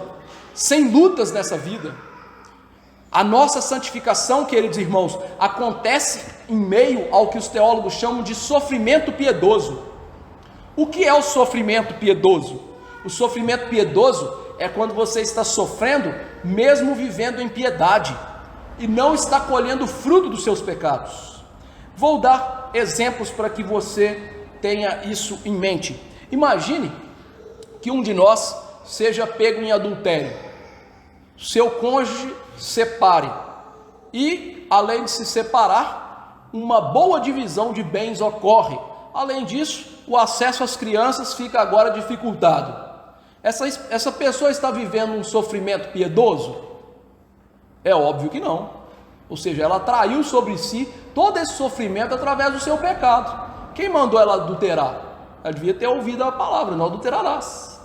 sem lutas nessa vida. A nossa santificação, queridos irmãos, acontece em meio ao que os teólogos chamam de sofrimento piedoso. O que é o sofrimento piedoso? O sofrimento piedoso é quando você está sofrendo, mesmo vivendo em piedade, e não está colhendo o fruto dos seus pecados. Vou dar exemplos para que você tenha isso em mente. Imagine que um de nós seja pego em adultério, seu cônjuge separe, e além de se separar, uma boa divisão de bens ocorre. Além disso, o acesso às crianças fica agora dificultado. Essa pessoa está vivendo um sofrimento piedoso? É óbvio que não. Ou seja, ela atraiu sobre si todo esse sofrimento através do seu pecado. Quem mandou ela adulterar? Ela devia ter ouvido a palavra: não adulterarás.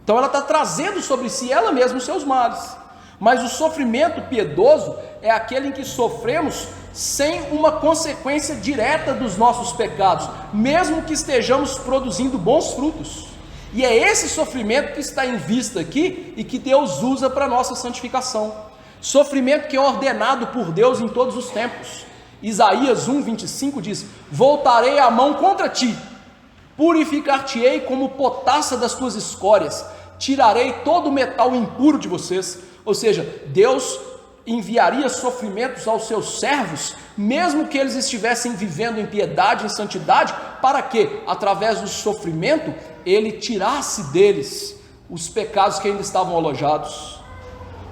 Então ela está trazendo sobre si ela mesma os seus males. Mas o sofrimento piedoso é aquele em que sofremos sem uma consequência direta dos nossos pecados, mesmo que estejamos produzindo bons frutos. E é esse sofrimento que está em vista aqui e que Deus usa para a nossa santificação. Sofrimento que é ordenado por Deus em todos os tempos. Isaías 1:25 diz: voltarei a mão contra ti, purificar-te-ei como potassa das tuas escórias, tirarei todo o metal impuro de vocês. Ou seja, Deus enviaria sofrimentos aos seus servos, mesmo que eles estivessem vivendo em piedade, em santidade, para que, através do sofrimento, Ele tirasse deles os pecados que ainda estavam alojados.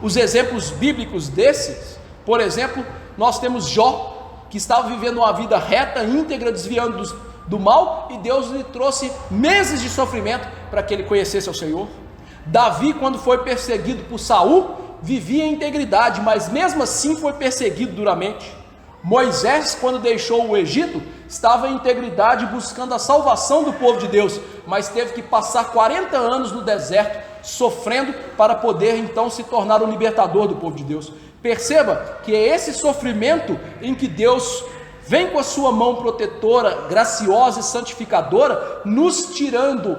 Os exemplos bíblicos desses, por exemplo, nós temos Jó, que estava vivendo uma vida reta, íntegra, desviando do mal, e Deus lhe trouxe meses de sofrimento para que ele conhecesse ao Senhor. Davi, quando foi perseguido por Saul, vivia em integridade, mas mesmo assim foi perseguido duramente. Moisés, quando deixou o Egito, estava em integridade buscando a salvação do povo de Deus, mas teve que passar 40 anos no deserto, sofrendo para poder então se tornar o libertador do povo de Deus. Perceba que é esse sofrimento em que Deus vem com a sua mão protetora, graciosa e santificadora, nos tirando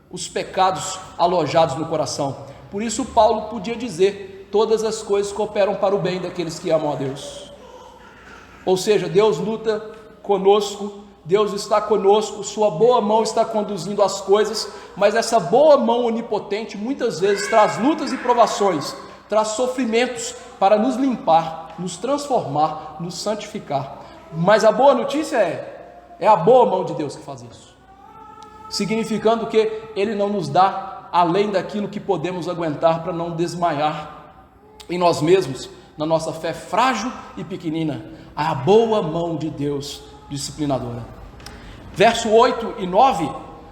os pecados alojados no coração. Por isso Paulo podia dizer: todas as coisas cooperam para o bem daqueles que amam a Deus. Ou seja, Deus luta conosco, Deus está conosco, sua boa mão está conduzindo as coisas, mas essa boa mão onipotente muitas vezes traz lutas e provações, traz sofrimentos para nos limpar, nos transformar, nos santificar. Mas a boa notícia é a boa mão de Deus que faz isso, significando que Ele não nos dá além daquilo que podemos aguentar, para não desmaiar em nós mesmos, na nossa fé frágil e pequenina. A boa mão de Deus disciplinadora. Verso 8 e 9,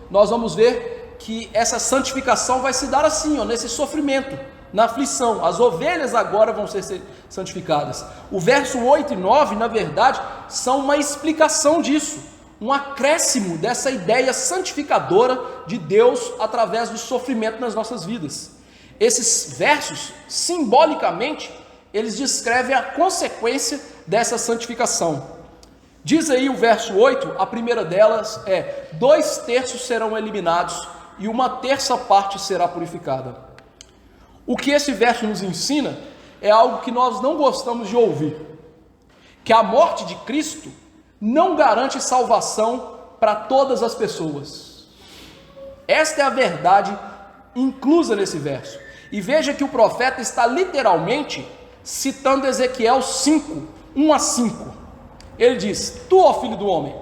nós vamos ver que essa santificação vai se dar assim, nesse sofrimento, na aflição. As ovelhas agora vão ser santificadas. O verso 8 e 9, na verdade, são uma explicação disso. um acréscimo dessa ideia santificadora de Deus através do sofrimento nas nossas vidas. Esses versos, simbolicamente, eles descrevem a consequência dessa santificação. Diz aí o verso 8, a primeira delas é: 2/3 serão eliminados e 1/3 parte será purificada. O que esse verso nos ensina é algo que nós não gostamos de ouvir, que a morte de Cristo não garante salvação para todas as pessoas. Esta é a verdade inclusa nesse verso. E veja que o profeta está literalmente citando Ezequiel 5, 1-5. Ele diz: tu, ó filho do homem,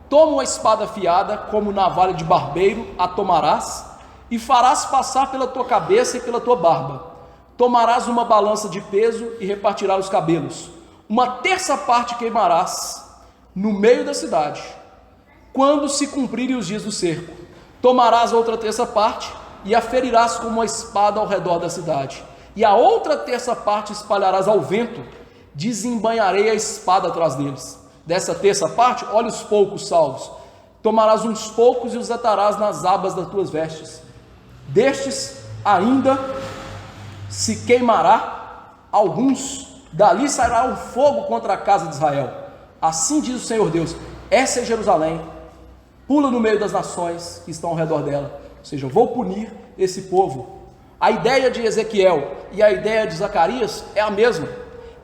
toma uma espada afiada, como navalha de barbeiro, a tomarás, e farás passar pela tua cabeça e pela tua barba. Tomarás uma balança de peso e repartirás os cabelos. 1/3 parte queimarás no meio da cidade, quando se cumprirem os dias do cerco. Tomarás a outra 1/3 parte e a ferirás com uma espada ao redor da cidade. E a outra 1/3 parte espalharás ao vento, desembainharei a espada atrás deles. Dessa 1/3 parte, olha os poucos salvos. Tomarás uns poucos e os atarás nas abas das tuas vestes. Destes ainda se queimará alguns, dali sairá um fogo contra a casa de Israel. Assim diz o Senhor Deus: essa é Jerusalém, pula no meio das nações que estão ao redor dela. Ou seja, eu vou punir esse povo. A ideia de Ezequiel e a ideia de Zacarias é a mesma.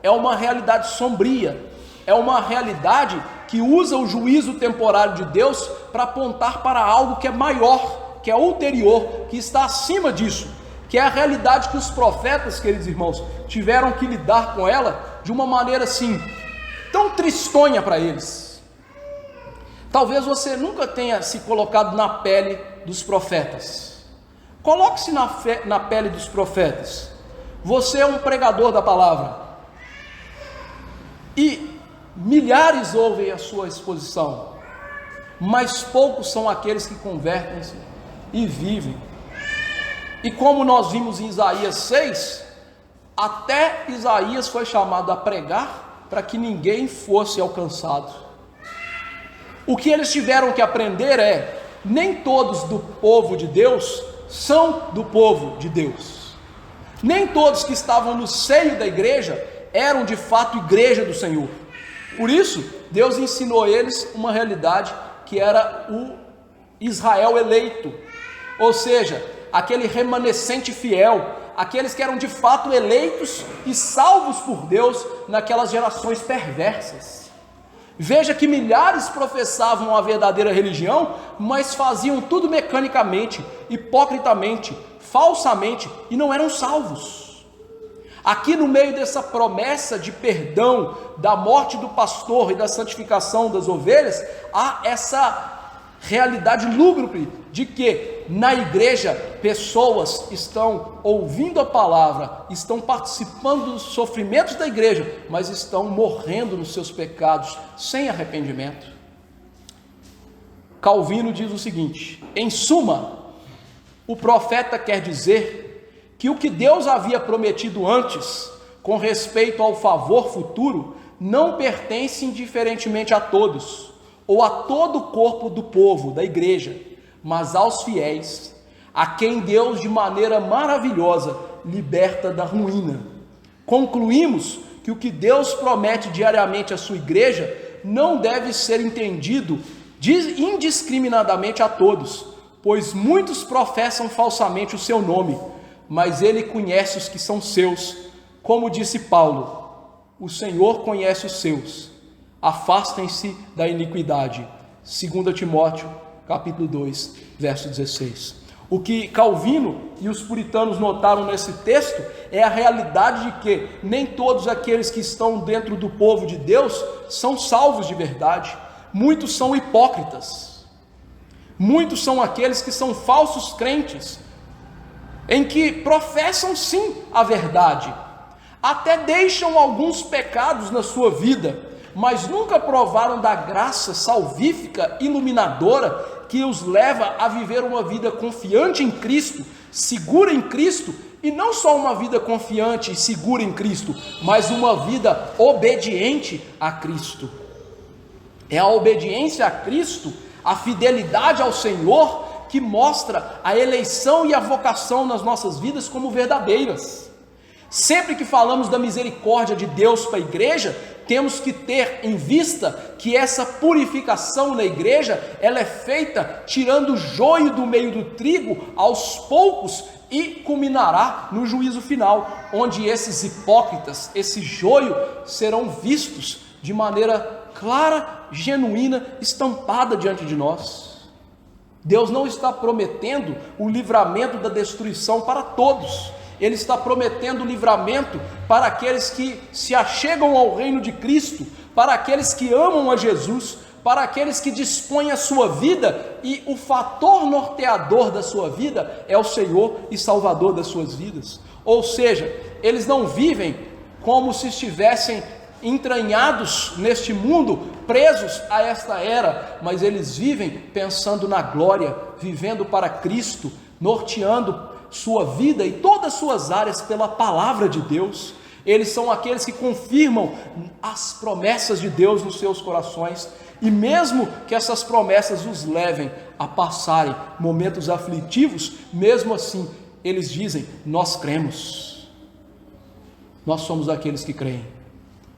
É uma realidade sombria, é uma realidade que usa o juízo temporário de Deus para apontar para algo que é maior, que é ulterior, que está acima disso, que é a realidade que os profetas, queridos irmãos, tiveram que lidar com ela de uma maneira assim, tão tristonha para eles. Talvez você nunca tenha se colocado na pele dos profetas. Coloque-se na pele dos profetas. Você é um pregador da palavra e milhares ouvem a sua exposição, mas poucos são aqueles que convertem-se e vivem. E como nós vimos em Isaías 6, até Isaías foi chamado a pregar para que ninguém fosse alcançado. O que eles tiveram que aprender é: nem todos do povo de Deus são do povo de Deus. Nem todos que estavam no seio da igreja eram de fato igreja do Senhor. Por isso, Deus ensinou a eles uma realidade que era o Israel eleito, ou seja, aquele remanescente fiel, aqueles que eram de fato eleitos e salvos por Deus naquelas gerações perversas. Veja que milhares professavam a verdadeira religião, mas faziam tudo mecanicamente, hipocritamente, falsamente, e não eram salvos. Aqui no meio dessa promessa de perdão, da morte do pastor e da santificação das ovelhas, há essa realidade lúgubre de que na igreja pessoas estão ouvindo a palavra, estão participando dos sofrimentos da igreja, mas estão morrendo nos seus pecados sem arrependimento. Calvino diz o seguinte: em suma, o profeta quer dizer que o que Deus havia prometido antes com respeito ao favor futuro não pertence indiferentemente a todos ou a todo o corpo do povo, da igreja, mas aos fiéis, a quem Deus de maneira maravilhosa liberta da ruína. Concluímos que o que Deus promete diariamente à sua igreja não deve ser entendido indiscriminadamente a todos, pois muitos professam falsamente o seu nome, mas Ele conhece os que são seus. Como disse Paulo: o Senhor conhece os seus, afastem-se da iniquidade. 2 Timóteo capítulo 2, verso 16. O que Calvino e os puritanos notaram nesse texto é a realidade de que nem todos aqueles que estão dentro do povo de Deus são salvos de verdade. Muitos são hipócritas. Muitos são aqueles que são falsos crentes, em que professam sim a verdade, até deixam alguns pecados na sua vida, mas nunca provaram da graça salvífica, iluminadora, que os leva a viver uma vida confiante em Cristo, segura em Cristo, e não só uma vida confiante e segura em Cristo, mas uma vida obediente a Cristo. É a obediência a Cristo, a fidelidade ao Senhor, que mostra a eleição e a vocação nas nossas vidas como verdadeiras. Sempre que falamos da misericórdia de Deus para a igreja, temos que ter em vista que essa purificação na igreja, ela é feita tirando o joio do meio do trigo aos poucos e culminará no juízo final, onde esses hipócritas, esse joio, serão vistos de maneira clara, genuína, estampada diante de nós. Deus não está prometendo o livramento da destruição para todos. Ele está prometendo o livramento para aqueles que se achegam ao reino de Cristo, para aqueles que amam a Jesus, para aqueles que dispõem a sua vida e o fator norteador da sua vida é o Senhor e Salvador das suas vidas. Ou seja, eles não vivem como se estivessem entranhados neste mundo, presos a esta era, mas eles vivem pensando na glória, vivendo para Cristo, norteando sua vida e todas as suas áreas pela palavra de Deus. Eles são aqueles que confirmam as promessas de Deus nos seus corações, e mesmo que essas promessas os levem a passarem momentos aflitivos, mesmo assim eles dizem: nós cremos, nós somos aqueles que creem.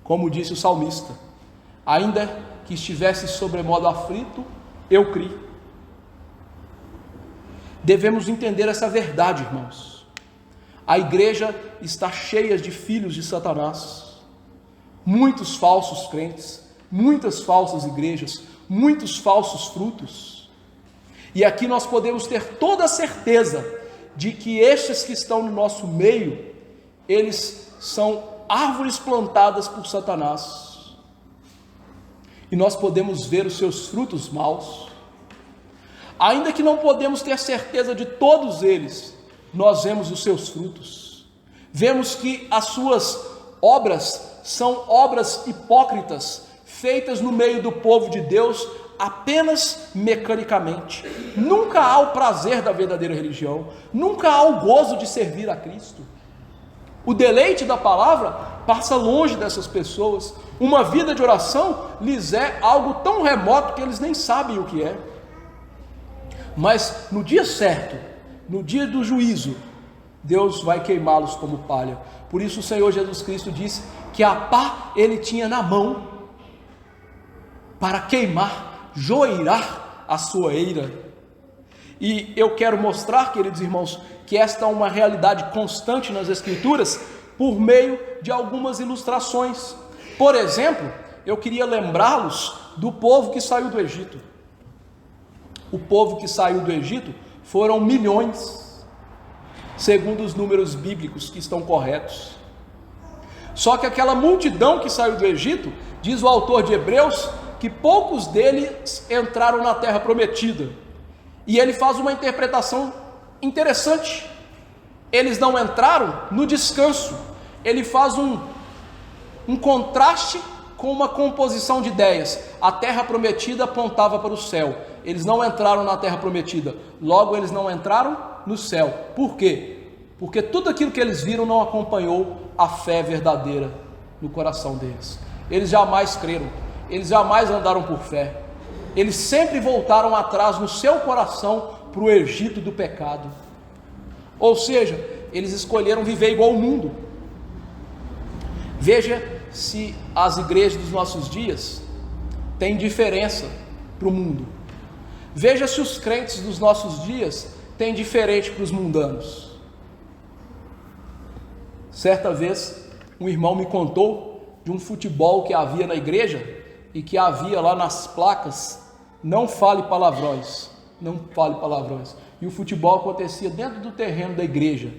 Como disse o salmista: ainda que estivesse sobremodo aflito, eu criei. Devemos entender essa verdade, irmãos. A igreja está cheia de filhos de Satanás, muitos falsos crentes, muitas falsas igrejas, muitos falsos frutos. E aqui nós podemos ter toda a certeza de que estes que estão no nosso meio, eles são árvores plantadas por Satanás, e nós podemos ver os seus frutos maus. Ainda que não podemos ter certeza de todos eles, nós vemos os seus frutos. Vemos que as suas obras são obras hipócritas, feitas no meio do povo de Deus apenas mecanicamente. Nunca há o prazer da verdadeira religião, nunca há o gozo de servir a Cristo. O deleite da palavra passa longe dessas pessoas. Uma vida de oração lhes é algo tão remoto que eles nem sabem o que é. Mas no dia certo, no dia do juízo, Deus vai queimá-los como palha. Por isso o Senhor Jesus Cristo disse que a pá ele tinha na mão para queimar, joeirar a sua eira. E eu quero mostrar, queridos irmãos, que esta é uma realidade constante nas Escrituras por meio de algumas ilustrações. Por exemplo, eu queria lembrá-los do povo que saiu do Egito. O povo que saiu do Egito foram milhões, segundo os números bíblicos que estão corretos. Só que aquela multidão que saiu do Egito, diz o autor de Hebreus, que poucos deles entraram na terra prometida. E ele faz uma interpretação interessante. Eles não entraram no descanso. Ele faz um contraste com uma composição de ideias. A terra prometida apontava para o céu. Eles não entraram na terra prometida. Logo, eles não entraram no céu. Por quê? Porque tudo aquilo que eles viram não acompanhou a fé verdadeira no coração deles. Eles jamais creram. Eles jamais andaram por fé. Eles sempre voltaram atrás no seu coração para o Egito do pecado. Ou seja, eles escolheram viver igual ao mundo. Veja se as igrejas dos nossos dias têm diferença para o mundo. Veja se os crentes dos nossos dias têm diferente para os mundanos. Certa vez, um irmão me contou de um futebol que havia na igreja e que havia lá nas placas: não fale palavrões, não fale palavrões. E o futebol acontecia dentro do terreno da igreja.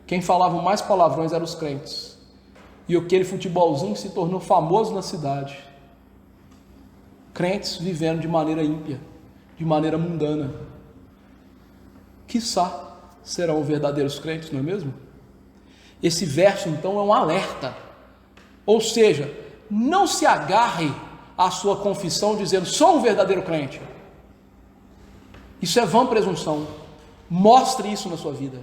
Quem falava mais palavrões eram os crentes. E aquele futebolzinho se tornou famoso na cidade. Crentes vivendo de maneira ímpia, de maneira mundana. Quiçá serão verdadeiros crentes, não é mesmo? Esse verso então é um alerta. Ou seja, não se agarre à sua confissão dizendo: sou um verdadeiro crente. Isso é vã presunção. Mostre isso na sua vida.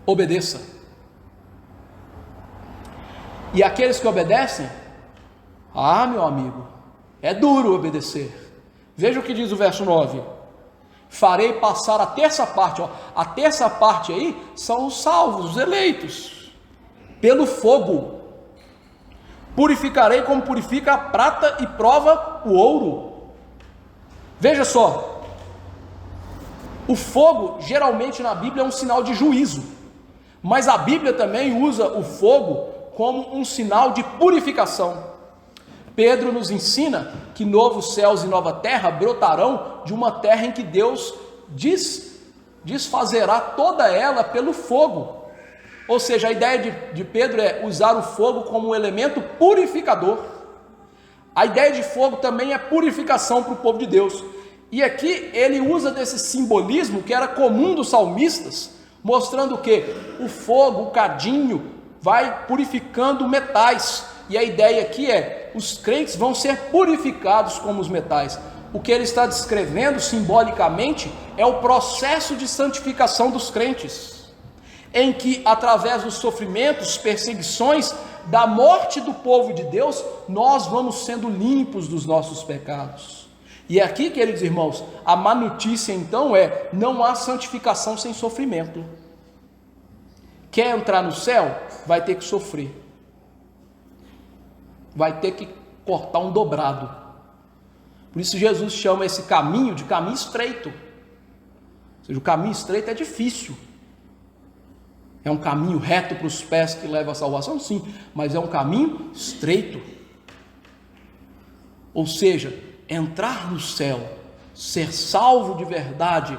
Obedeça. E aqueles que obedecem, ah, meu amigo, é duro obedecer. Veja o que diz o verso 9: farei passar a terça parte, a terça parte aí são os salvos, os eleitos, pelo fogo. Purificarei como purifica a prata e prova o ouro. Veja só, o fogo geralmente na Bíblia é um sinal de juízo, mas a Bíblia também usa o fogo como um sinal de purificação. Pedro nos ensina que novos céus e nova terra brotarão de uma terra em que Deus desfazerá toda ela pelo fogo. Ou seja, a ideia de Pedro é usar o fogo como um elemento purificador. A ideia de fogo também é purificação para o povo de Deus. E aqui ele usa desse simbolismo que era comum dos salmistas, mostrando que o fogo, o cadinho, vai purificando metais. E a ideia aqui é, os crentes vão ser purificados como os metais. O que ele está descrevendo simbolicamente é o processo de santificação dos crentes, em que através dos sofrimentos, perseguições, da morte do povo de Deus, nós vamos sendo limpos dos nossos pecados. E é aqui, queridos irmãos, a má notícia então é, não há santificação sem sofrimento. Quer entrar no céu? Vai ter que sofrer. Vai ter que cortar um dobrado. Por isso Jesus chama esse caminho de caminho estreito. Ou seja, o caminho estreito é difícil. É um caminho reto para os pés que leva à salvação? Sim, mas é um caminho estreito. Ou seja, entrar no céu, ser salvo de verdade,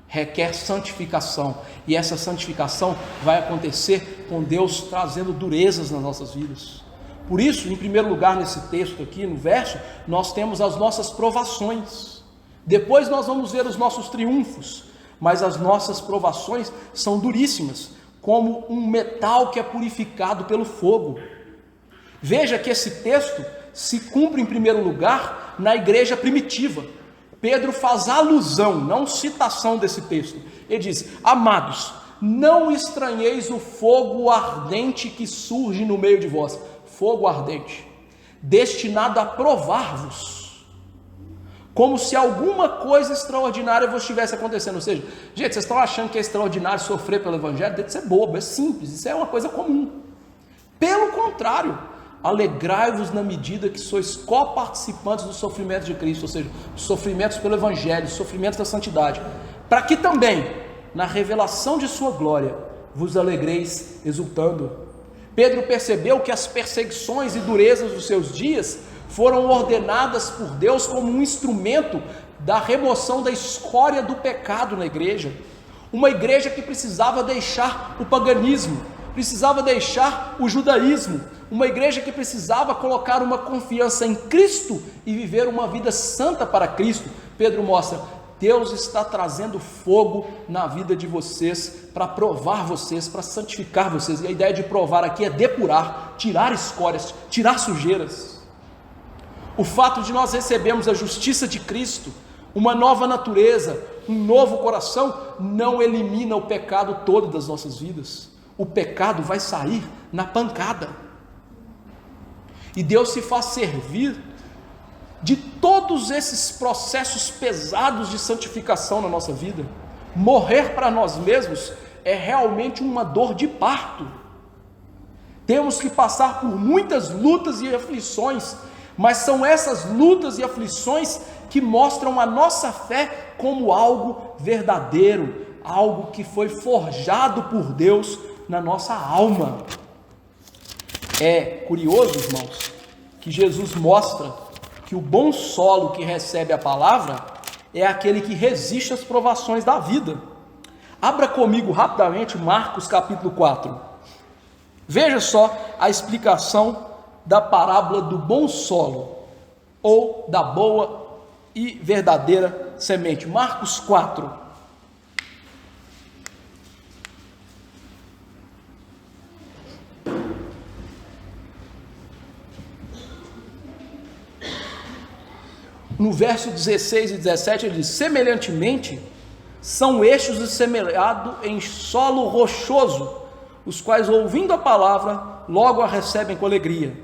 requer santificação. E essa santificação vai acontecer com Deus trazendo durezas nas nossas vidas. Por isso, em primeiro lugar, nesse texto aqui, no verso, nós temos as nossas provações. Depois nós vamos ver os nossos triunfos, mas as nossas provações são duríssimas, como um metal que é purificado pelo fogo. Veja que esse texto se cumpre em primeiro lugar na igreja primitiva. Pedro faz alusão, não citação desse texto. Ele diz: amados, não estranheis o fogo ardente que surge no meio de vós. Fogo ardente, destinado a provar-vos, como se alguma coisa extraordinária vos estivesse acontecendo. Ou seja, gente, vocês estão achando que é extraordinário sofrer pelo Evangelho? Isso é bobo, é simples, isso é uma coisa comum. Pelo contrário, alegrai-vos na medida que sois coparticipantes dos sofrimentos de Cristo, ou seja, os sofrimentos pelo Evangelho, os sofrimentos da santidade, para que também, na revelação de sua glória, vos alegreis exultando. Pedro percebeu que as perseguições e durezas dos seus dias foram ordenadas por Deus como um instrumento da remoção da escória do pecado na igreja. Uma igreja que precisava deixar o paganismo, precisava deixar o judaísmo, uma igreja que precisava colocar uma confiança em Cristo e viver uma vida santa para Cristo. Pedro mostra: Deus está trazendo fogo na vida de vocês, para provar vocês, para santificar vocês. E a ideia de provar aqui é depurar, tirar escórias, tirar sujeiras. O fato de nós recebermos a justiça de Cristo, uma nova natureza, um novo coração, não elimina o pecado todo das nossas vidas. O pecado vai sair na pancada. E Deus se faz servir de todos esses processos pesados de santificação na nossa vida. Morrer para nós mesmos é realmente uma dor de parto. Temos que passar por muitas lutas e aflições, mas são essas lutas e aflições que mostram a nossa fé como algo verdadeiro, algo que foi forjado por Deus na nossa alma. É curioso, irmãos, que Jesus mostra que o bom solo que recebe a palavra é aquele que resiste às provações da vida. Abra comigo rapidamente Marcos capítulo 4. Veja só a explicação da parábola do bom solo, ou da boa e verdadeira semente. Marcos 4. No verso 16 e 17 ele diz: semelhantemente, são estes os semeados em solo rochoso, os quais, ouvindo a palavra, logo a recebem com alegria,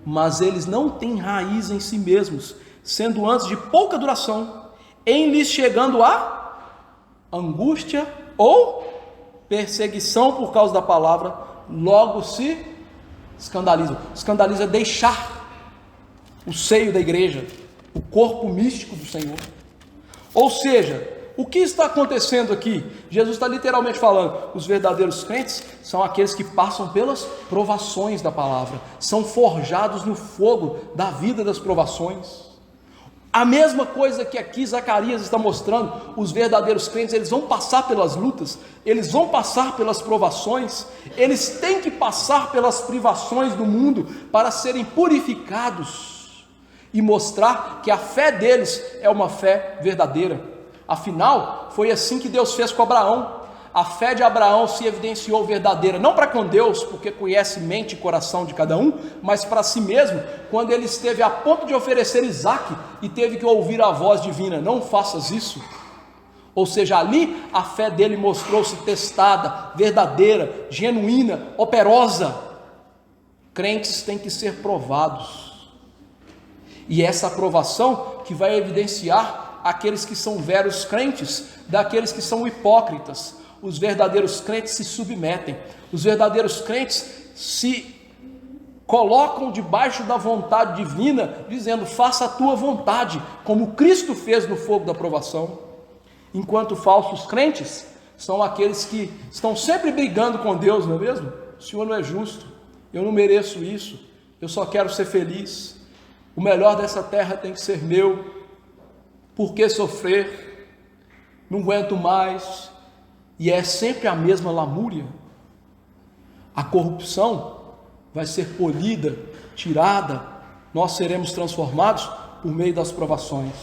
mas eles não têm raiz em si mesmos, sendo antes de pouca duração, em lhes chegando a angústia ou perseguição por causa da palavra, logo se escandalizam. Escandaliza é deixar o seio da igreja, o corpo místico do Senhor. Ou seja, o que está acontecendo aqui? Jesus está literalmente falando, os verdadeiros crentes são aqueles que passam pelas provações da palavra, são forjados no fogo da vida das provações. A mesma coisa que aqui Zacarias está mostrando, os verdadeiros crentes, eles vão passar pelas lutas, eles vão passar pelas provações, eles têm que passar pelas privações do mundo para serem purificados e mostrar que a fé deles é uma fé verdadeira. Afinal, foi assim que Deus fez com Abraão. A fé de Abraão se evidenciou verdadeira, não para com Deus, porque conhece mente e coração de cada um, mas para si mesmo, quando ele esteve a ponto de oferecer Isaque e teve que ouvir a voz divina: não faças isso. Ou seja, ali a fé dele mostrou-se testada, verdadeira, genuína, operosa. Crentes têm que ser provados, e essa aprovação que vai evidenciar aqueles que são veros crentes, daqueles que são hipócritas. Os verdadeiros crentes se submetem, os verdadeiros crentes se colocam debaixo da vontade divina, dizendo: faça a tua vontade, como Cristo fez no fogo da provação. Enquanto falsos crentes são aqueles que estão sempre brigando com Deus, não é mesmo? O Senhor não é justo, eu não mereço isso, eu só quero ser feliz, o melhor dessa terra tem que ser meu, por que sofrer? Não aguento mais. E é sempre a mesma lamúria. A corrupção vai ser polida, tirada, nós seremos transformados por meio das provações.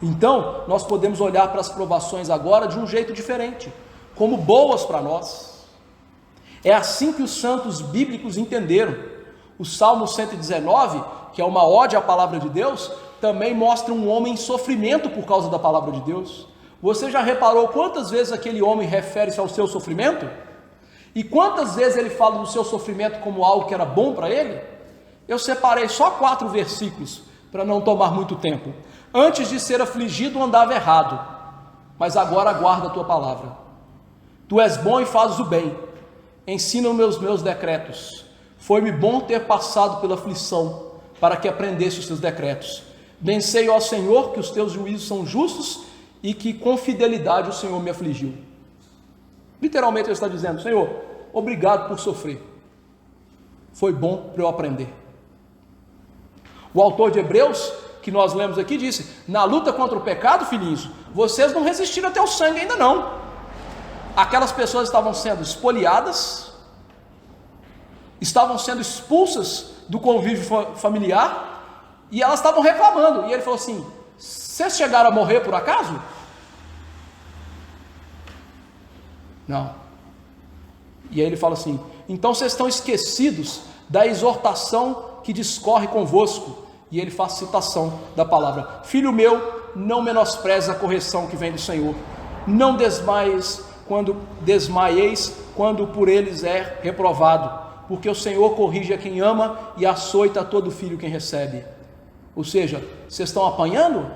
Então, nós podemos olhar para as provações agora de um jeito diferente, como boas para nós. É assim que os santos bíblicos entenderam. O Salmo 119, que é uma ode à palavra de Deus, também mostra um homem em sofrimento por causa da palavra de Deus. Você já reparou quantas vezes aquele homem refere-se ao seu sofrimento? E quantas vezes ele fala do seu sofrimento como algo que era bom para ele? Eu separei só 4 versículos, para não tomar muito tempo. Antes de ser afligido andava errado, mas agora guarda a tua palavra. Tu és bom e fazes o bem, ensina-me os meus decretos. Foi-me bom ter passado pela aflição, para que aprendesse os teus decretos. Bem-sei, ó Senhor, que os teus juízos são justos, e que com fidelidade o Senhor me afligiu. Literalmente ele está dizendo: Senhor, obrigado por sofrer, foi bom para eu aprender. O autor de Hebreus, que nós lemos aqui, disse: na luta contra o pecado, filhinhos, vocês não resistiram até o sangue ainda não. Aquelas pessoas estavam sendo espoliadas, estavam sendo expulsas do convívio familiar, e elas estavam reclamando, e ele falou assim: vocês chegaram a morrer por acaso? Não. E aí ele fala assim: então vocês estão esquecidos da exortação que discorre convosco. E ele faz citação da palavra: filho meu, não menospreze a correção que vem do Senhor, não desmaieis quando por eles é reprovado, porque o Senhor corrige a quem ama e açoita a todo filho quem recebe. Ou seja, vocês estão apanhando?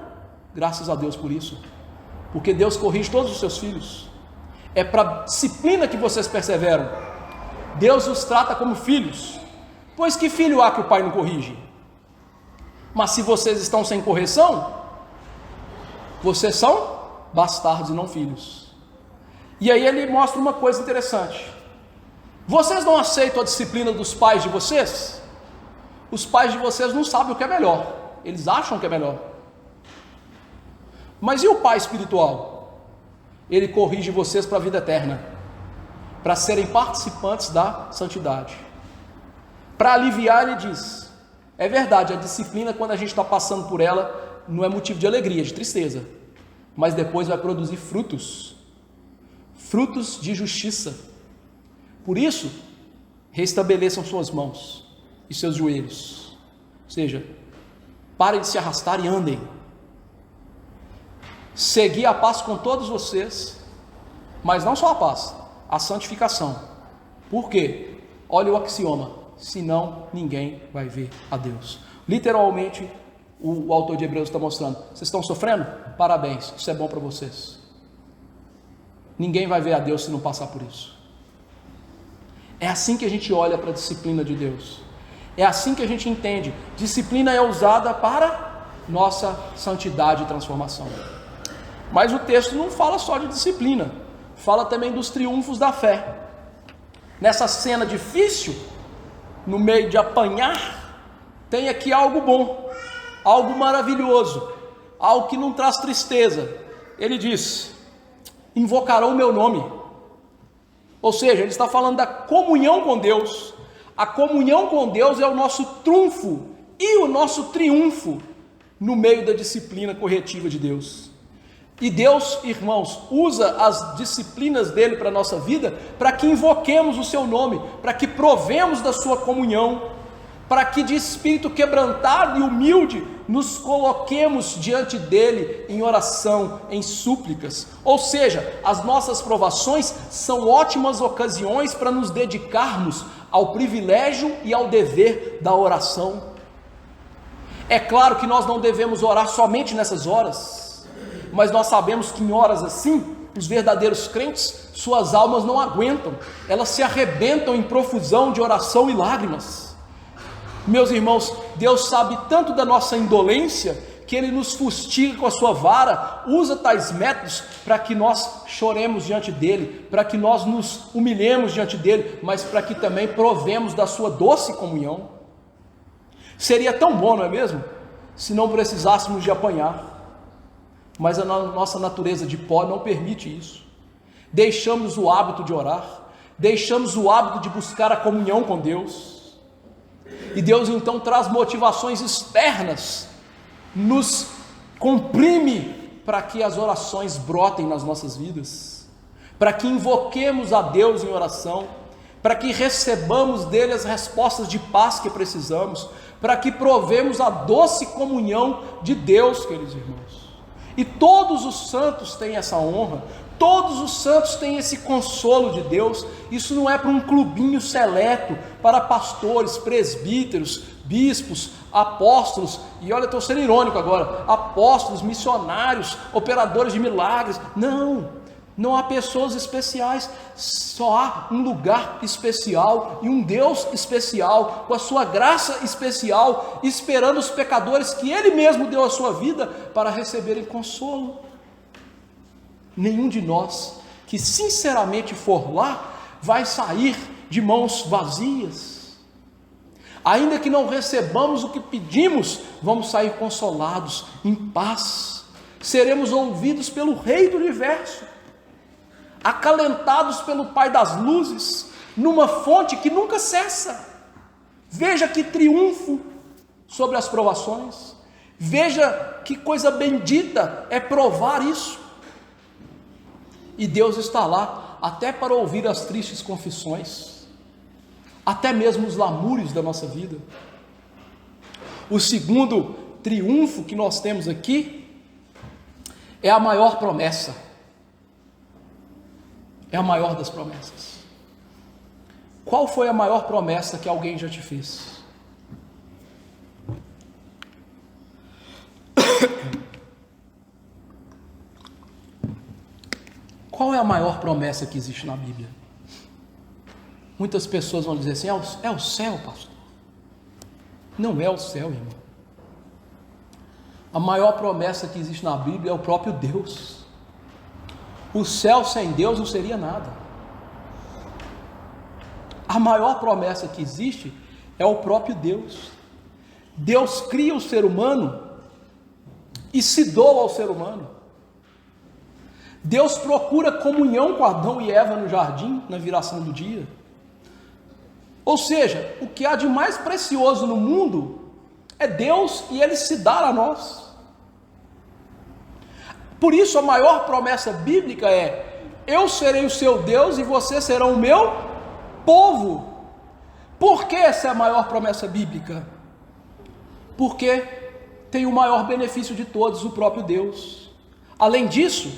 Graças a Deus por isso, porque Deus corrige todos os seus filhos. É para disciplina que vocês perseveram. Deus os trata como filhos. Pois que filho há que o pai não corrige? Mas se vocês estão sem correção, vocês são bastardos e não filhos. E aí ele mostra uma coisa interessante: vocês não aceitam a disciplina dos pais de vocês? Os pais de vocês não sabem o que é melhor, eles acham que é melhor. Mas e o pai espiritual? Ele corrige vocês para a vida eterna, para serem participantes da santidade. Para aliviar, ele diz: é verdade, a disciplina, quando a gente está passando por ela, não é motivo de alegria, de tristeza, mas depois vai produzir frutos de justiça. Por isso, restabeleçam suas mãos e seus joelhos, ou seja, parem de se arrastar e andem. Segui a paz com todos vocês, mas não só a paz, a santificação. Por quê? Olha o axioma: senão ninguém vai ver a Deus. Literalmente, o autor de Hebreus está mostrando: vocês estão sofrendo? Parabéns, isso é bom para vocês. Ninguém vai ver a Deus se não passar por isso. É assim que a gente olha para a disciplina de Deus. É assim que a gente entende. Disciplina é usada para nossa santidade e transformação. Mas o texto não fala só de disciplina, fala também dos triunfos da fé. Nessa cena difícil, no meio de apanhar, tem aqui algo bom, algo maravilhoso, algo que não traz tristeza. Ele diz: invocarão o meu nome. Ou seja, ele está falando da comunhão com Deus. A comunhão com Deus é o nosso trunfo e o nosso triunfo no meio da disciplina corretiva de Deus. E Deus, irmãos, usa as disciplinas dele para a nossa vida para que invoquemos o seu nome, para que provemos da sua comunhão, para que de espírito quebrantado e humilde nos coloquemos diante dele em oração, em súplicas. Ou seja, as nossas provações são ótimas ocasiões para nos dedicarmos ao privilégio e ao dever da oração. É claro que nós não devemos orar somente nessas horas, mas nós sabemos que em horas assim, os verdadeiros crentes, suas almas não aguentam, elas se arrebentam em profusão de oração e lágrimas. Meus irmãos, Deus sabe tanto da nossa indolência, que Ele nos fustiga com a sua vara, usa tais métodos para que nós choremos diante dEle, para que nós nos humilhemos diante dEle, mas para que também provemos da sua doce comunhão. Seria tão bom, não é mesmo? Se não precisássemos de apanhar. Mas a nossa natureza de pó não permite isso. Deixamos o hábito de orar, deixamos o hábito de buscar a comunhão com Deus, e Deus então traz motivações externas, nos comprime para que as orações brotem nas nossas vidas, para que invoquemos a Deus em oração, para que recebamos dele as respostas de paz que precisamos, para que provemos a doce comunhão de Deus, queridos irmãos. E todos os santos têm essa honra, todos os santos têm esse consolo de Deus. Isso não é para um clubinho seleto, para pastores, presbíteros, bispos, apóstolos, e olha, estou sendo irônico agora, apóstolos, missionários, operadores de milagres. Não há pessoas especiais, só há um lugar especial e um Deus especial, com a sua graça especial, esperando os pecadores que Ele mesmo deu a sua vida para receberem consolo. Nenhum de nós que sinceramente for lá, vai sair de mãos vazias. Ainda que não recebamos o que pedimos, vamos sair consolados, em paz. Seremos ouvidos pelo Rei do Universo, acalentados pelo Pai das luzes, numa fonte que nunca cessa. Veja que triunfo sobre as provações, veja que coisa bendita é provar isso. E Deus está lá até para ouvir as tristes confissões, até mesmo os lamúrios da nossa vida. O segundo triunfo que nós temos aqui é a maior promessa. É a maior das promessas. Qual foi a maior promessa que alguém já te fez? Qual é a maior promessa que existe na Bíblia? Muitas pessoas vão dizer assim: é o céu, pastor. Não é o céu, irmão. A maior promessa que existe na Bíblia é o próprio Deus. O céu sem Deus não seria nada. A maior promessa que existe é o próprio Deus. Deus cria o ser humano e se doa ao ser humano. Deus procura comunhão com Adão e Eva no jardim, na viração do dia. Ou seja, o que há de mais precioso no mundo é Deus, e Ele se dá a nós. Por isso a maior promessa bíblica é: eu serei o seu Deus e vocês serão o meu povo. Por que essa é a maior promessa bíblica? Porque tem o maior benefício de todos, o próprio Deus. Além disso,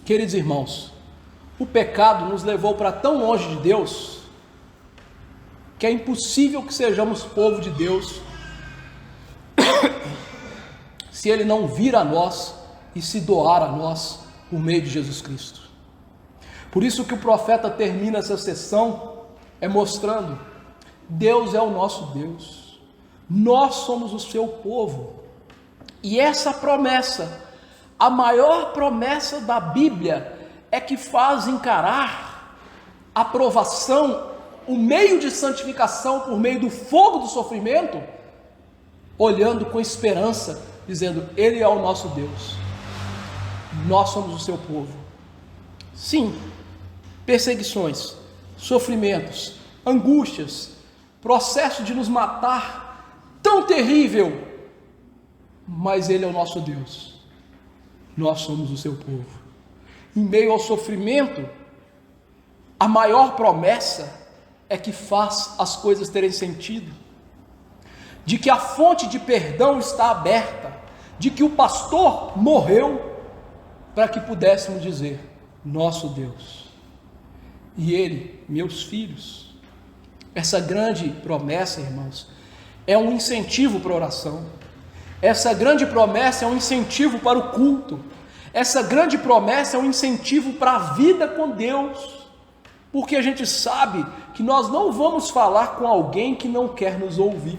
queridos irmãos, o pecado nos levou para tão longe de Deus que é impossível que sejamos povo de Deus se Ele não vir a nós e se doar a nós por meio de Jesus Cristo. Por isso que o profeta termina essa sessão mostrando: Deus é o nosso Deus, nós somos o seu povo. E essa promessa, a maior promessa da Bíblia, é que faz encarar a provação, o meio de santificação por meio do fogo do sofrimento, olhando com esperança, dizendo: Ele é o nosso Deus, nós somos o seu povo. Sim, perseguições, sofrimentos, angústias, processo de nos matar tão terrível, mas Ele é o nosso Deus, nós somos o seu povo. Em meio ao sofrimento, a maior promessa é que faz as coisas terem sentido, de que a fonte de perdão está aberta, de que o pastor morreu para que pudéssemos dizer: nosso Deus e Ele, meus filhos. Essa grande promessa, irmãos, é um incentivo para a oração. Essa grande promessa é um incentivo para o culto. Essa grande promessa é um incentivo para a vida com Deus, porque a gente sabe que nós não vamos falar com alguém que não quer nos ouvir,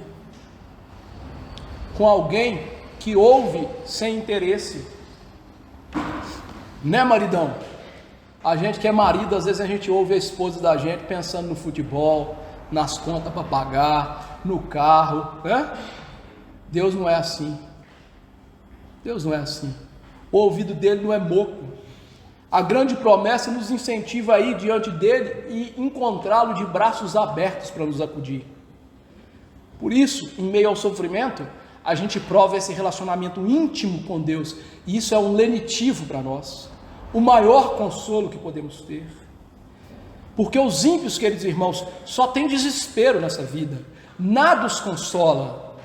com alguém que ouve sem interesse, né, maridão? A gente que é marido, às vezes a gente ouve a esposa da gente pensando no futebol, nas contas para pagar, no carro, né? Deus não é assim. Deus não é assim. O ouvido dele não é moco. A grande promessa nos incentiva a ir diante dele e encontrá-lo de braços abertos para nos acudir. Por isso, em meio ao sofrimento, a gente prova esse relacionamento íntimo com Deus, e isso é um lenitivo para nós, o maior consolo que podemos ter. Porque os ímpios, queridos irmãos, só têm desespero nessa vida, nada os consola.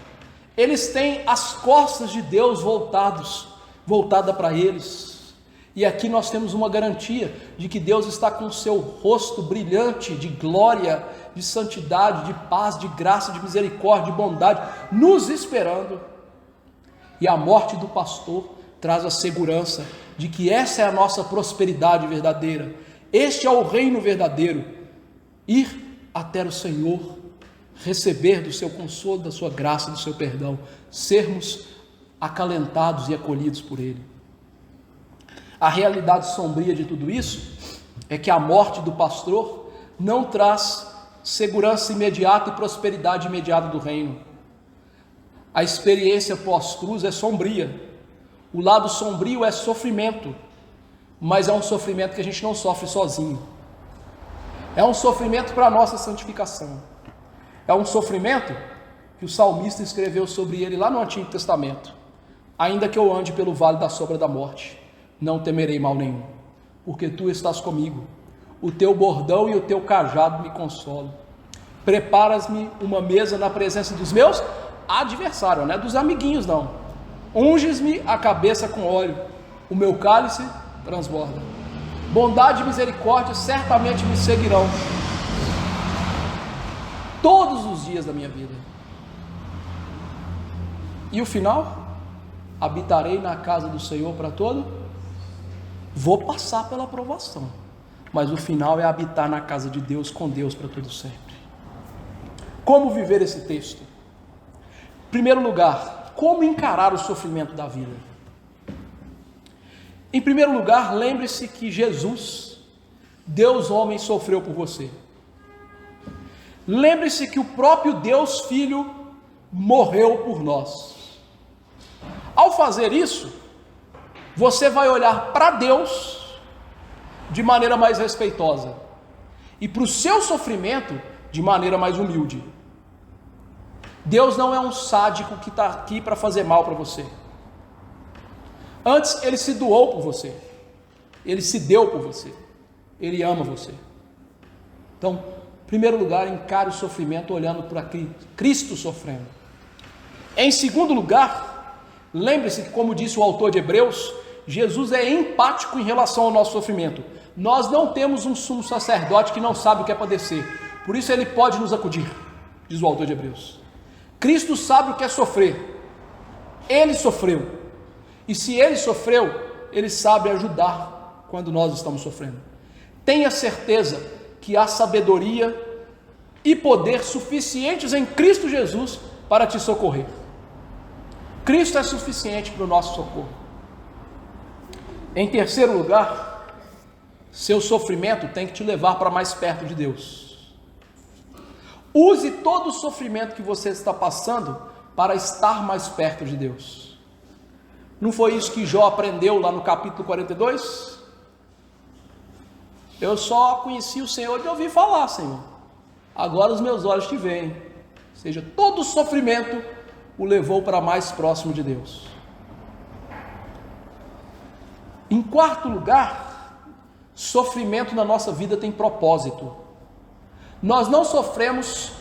Eles têm as costas de Deus voltada para eles. E aqui nós temos uma garantia de que Deus está com o seu rosto brilhante de glória, de santidade, de paz, de graça, de misericórdia, de bondade, nos esperando. E a morte do pastor traz a segurança de que essa é a nossa prosperidade verdadeira. Este é o reino verdadeiro: ir até o Senhor, receber do seu consolo, da sua graça, do seu perdão, sermos acalentados e acolhidos por Ele. A realidade sombria de tudo isso é que a morte do pastor não traz segurança imediata e prosperidade imediata do reino. A experiência pós-cruz é sombria. O lado sombrio é sofrimento, mas é um sofrimento que a gente não sofre sozinho. É um sofrimento para a nossa santificação. É um sofrimento que o salmista escreveu sobre ele lá no Antigo Testamento: ainda que eu ande pelo vale da sombra da morte, não temerei mal nenhum, porque tu estás comigo, o teu bordão e o teu cajado me consolam. Preparas-me uma mesa na presença dos meus adversários, não é dos amiguinhos não. Unges-me a cabeça com óleo, o meu cálice transborda. Bondade e misericórdia certamente me seguirão todos os dias da minha vida. E o final? Habitarei na casa do Senhor para todo. Vou passar pela provação, mas o final é habitar na casa de Deus, com Deus para todo sempre. Como viver esse texto? Em primeiro lugar, como encarar o sofrimento da vida? Em primeiro lugar, lembre-se que Jesus, Deus homem, sofreu por você. Lembre-se que o próprio Deus Filho morreu por nós. Ao fazer isso, você vai olhar para Deus de maneira mais respeitosa e para o seu sofrimento de maneira mais humilde. Deus não é um sádico que está aqui para fazer mal para você. Antes, Ele se doou por você, Ele se deu por você, Ele ama você. Então, em primeiro lugar, encare o sofrimento olhando para Cristo sofrendo. Em segundo lugar, lembre-se que, como disse o autor de Hebreus, Jesus é empático em relação ao nosso sofrimento. Nós não temos um sumo sacerdote que não sabe o que é padecer, por isso Ele pode nos acudir. diz o autor de Hebreus. Cristo sabe o que é sofrer. Ele sofreu. E se ele sofreu, ele sabe ajudar quando nós estamos sofrendo. Tenha certeza que há sabedoria e poder suficientes em Cristo Jesus para te socorrer. Cristo é suficiente para o nosso socorro. Em terceiro lugar, seu sofrimento tem que te levar para mais perto de Deus. Use todo o sofrimento que você está passando para estar mais perto de Deus. Não foi isso que Jó aprendeu lá no capítulo 42? Eu só conheci o Senhor de ouvir falar, Senhor. Agora os meus olhos te veem. Ou seja, todo o sofrimento o levou para mais próximo de Deus. Em quarto lugar, sofrimento na nossa vida tem propósito. Nós não sofremos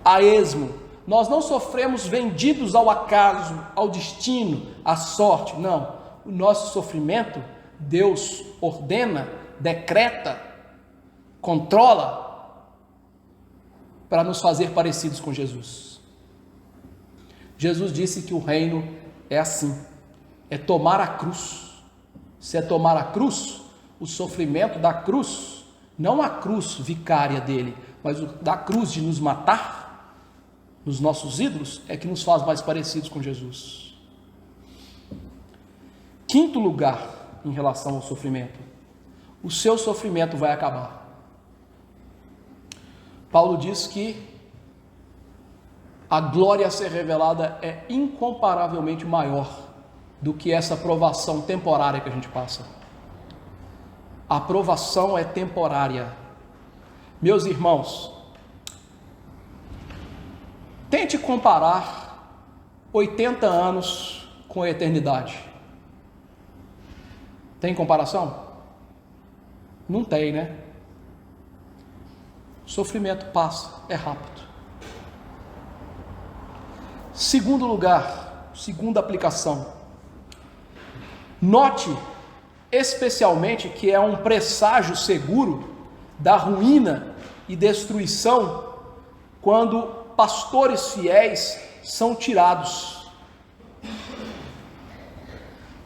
a esmo, nós não sofremos vendidos ao acaso, ao destino, à sorte, não. O nosso sofrimento, Deus ordena, decreta, controla, para nos fazer parecidos com Jesus. Jesus disse que o reino é assim, é tomar a cruz. Se é tomar a cruz, o sofrimento da cruz, não a cruz vicária dele, mas da cruz de nos matar, nos nossos ídolos, é que nos faz mais parecidos com Jesus. Quinto lugar, em relação ao sofrimento, o seu sofrimento vai acabar. Paulo diz que a glória a ser revelada é incomparavelmente maior do que essa provação temporária que a gente passa. A provação é temporária. Meus irmãos, tente comparar 80 anos com a eternidade. Tem comparação? Não tem, né? O sofrimento passa, é rápido. Segundo lugar, segunda aplicação. Note especialmente que é um presságio seguro da ruína e destruição quando pastores fiéis são tirados.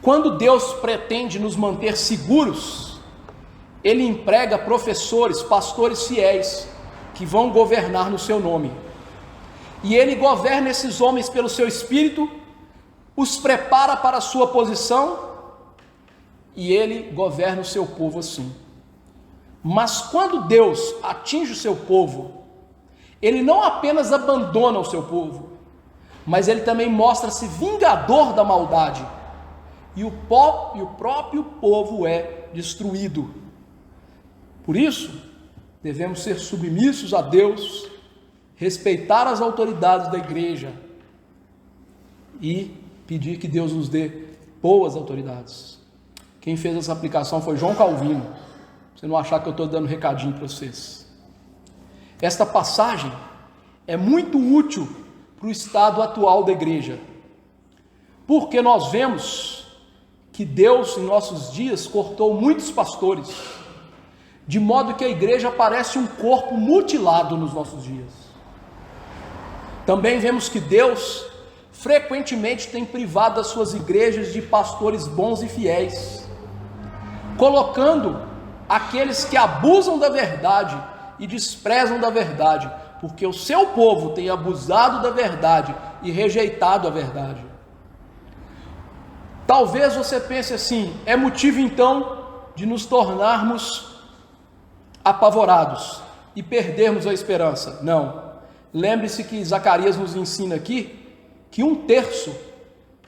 Quando Deus pretende nos manter seguros, Ele emprega professores, pastores fiéis, que vão governar no seu nome. E Ele governa esses homens pelo seu Espírito, os prepara para a sua posição, e Ele governa o seu povo assim. Mas quando Deus atinge o seu povo, Ele não apenas abandona o seu povo, mas Ele também mostra-se vingador da maldade, e o próprio povo é destruído. Por isso, devemos ser submissos a Deus, respeitar as autoridades da igreja e pedir que Deus nos dê boas autoridades. Quem fez essa aplicação foi João Calvino. Você não achar que eu estou dando recadinho para vocês. Esta passagem é muito útil para o estado atual da igreja, porque nós vemos que Deus em nossos dias cortou muitos pastores, de modo que a igreja parece um corpo mutilado nos nossos dias. Também vemos que Deus frequentemente tem privado as suas igrejas de pastores bons e fiéis, colocando aqueles que abusam da verdade e desprezam da verdade, porque o seu povo tem abusado da verdade e rejeitado a verdade. Talvez você pense assim, é motivo então de nos tornarmos apavorados e perdermos a esperança. Não. Lembre-se que Zacarias nos ensina aqui que 1/3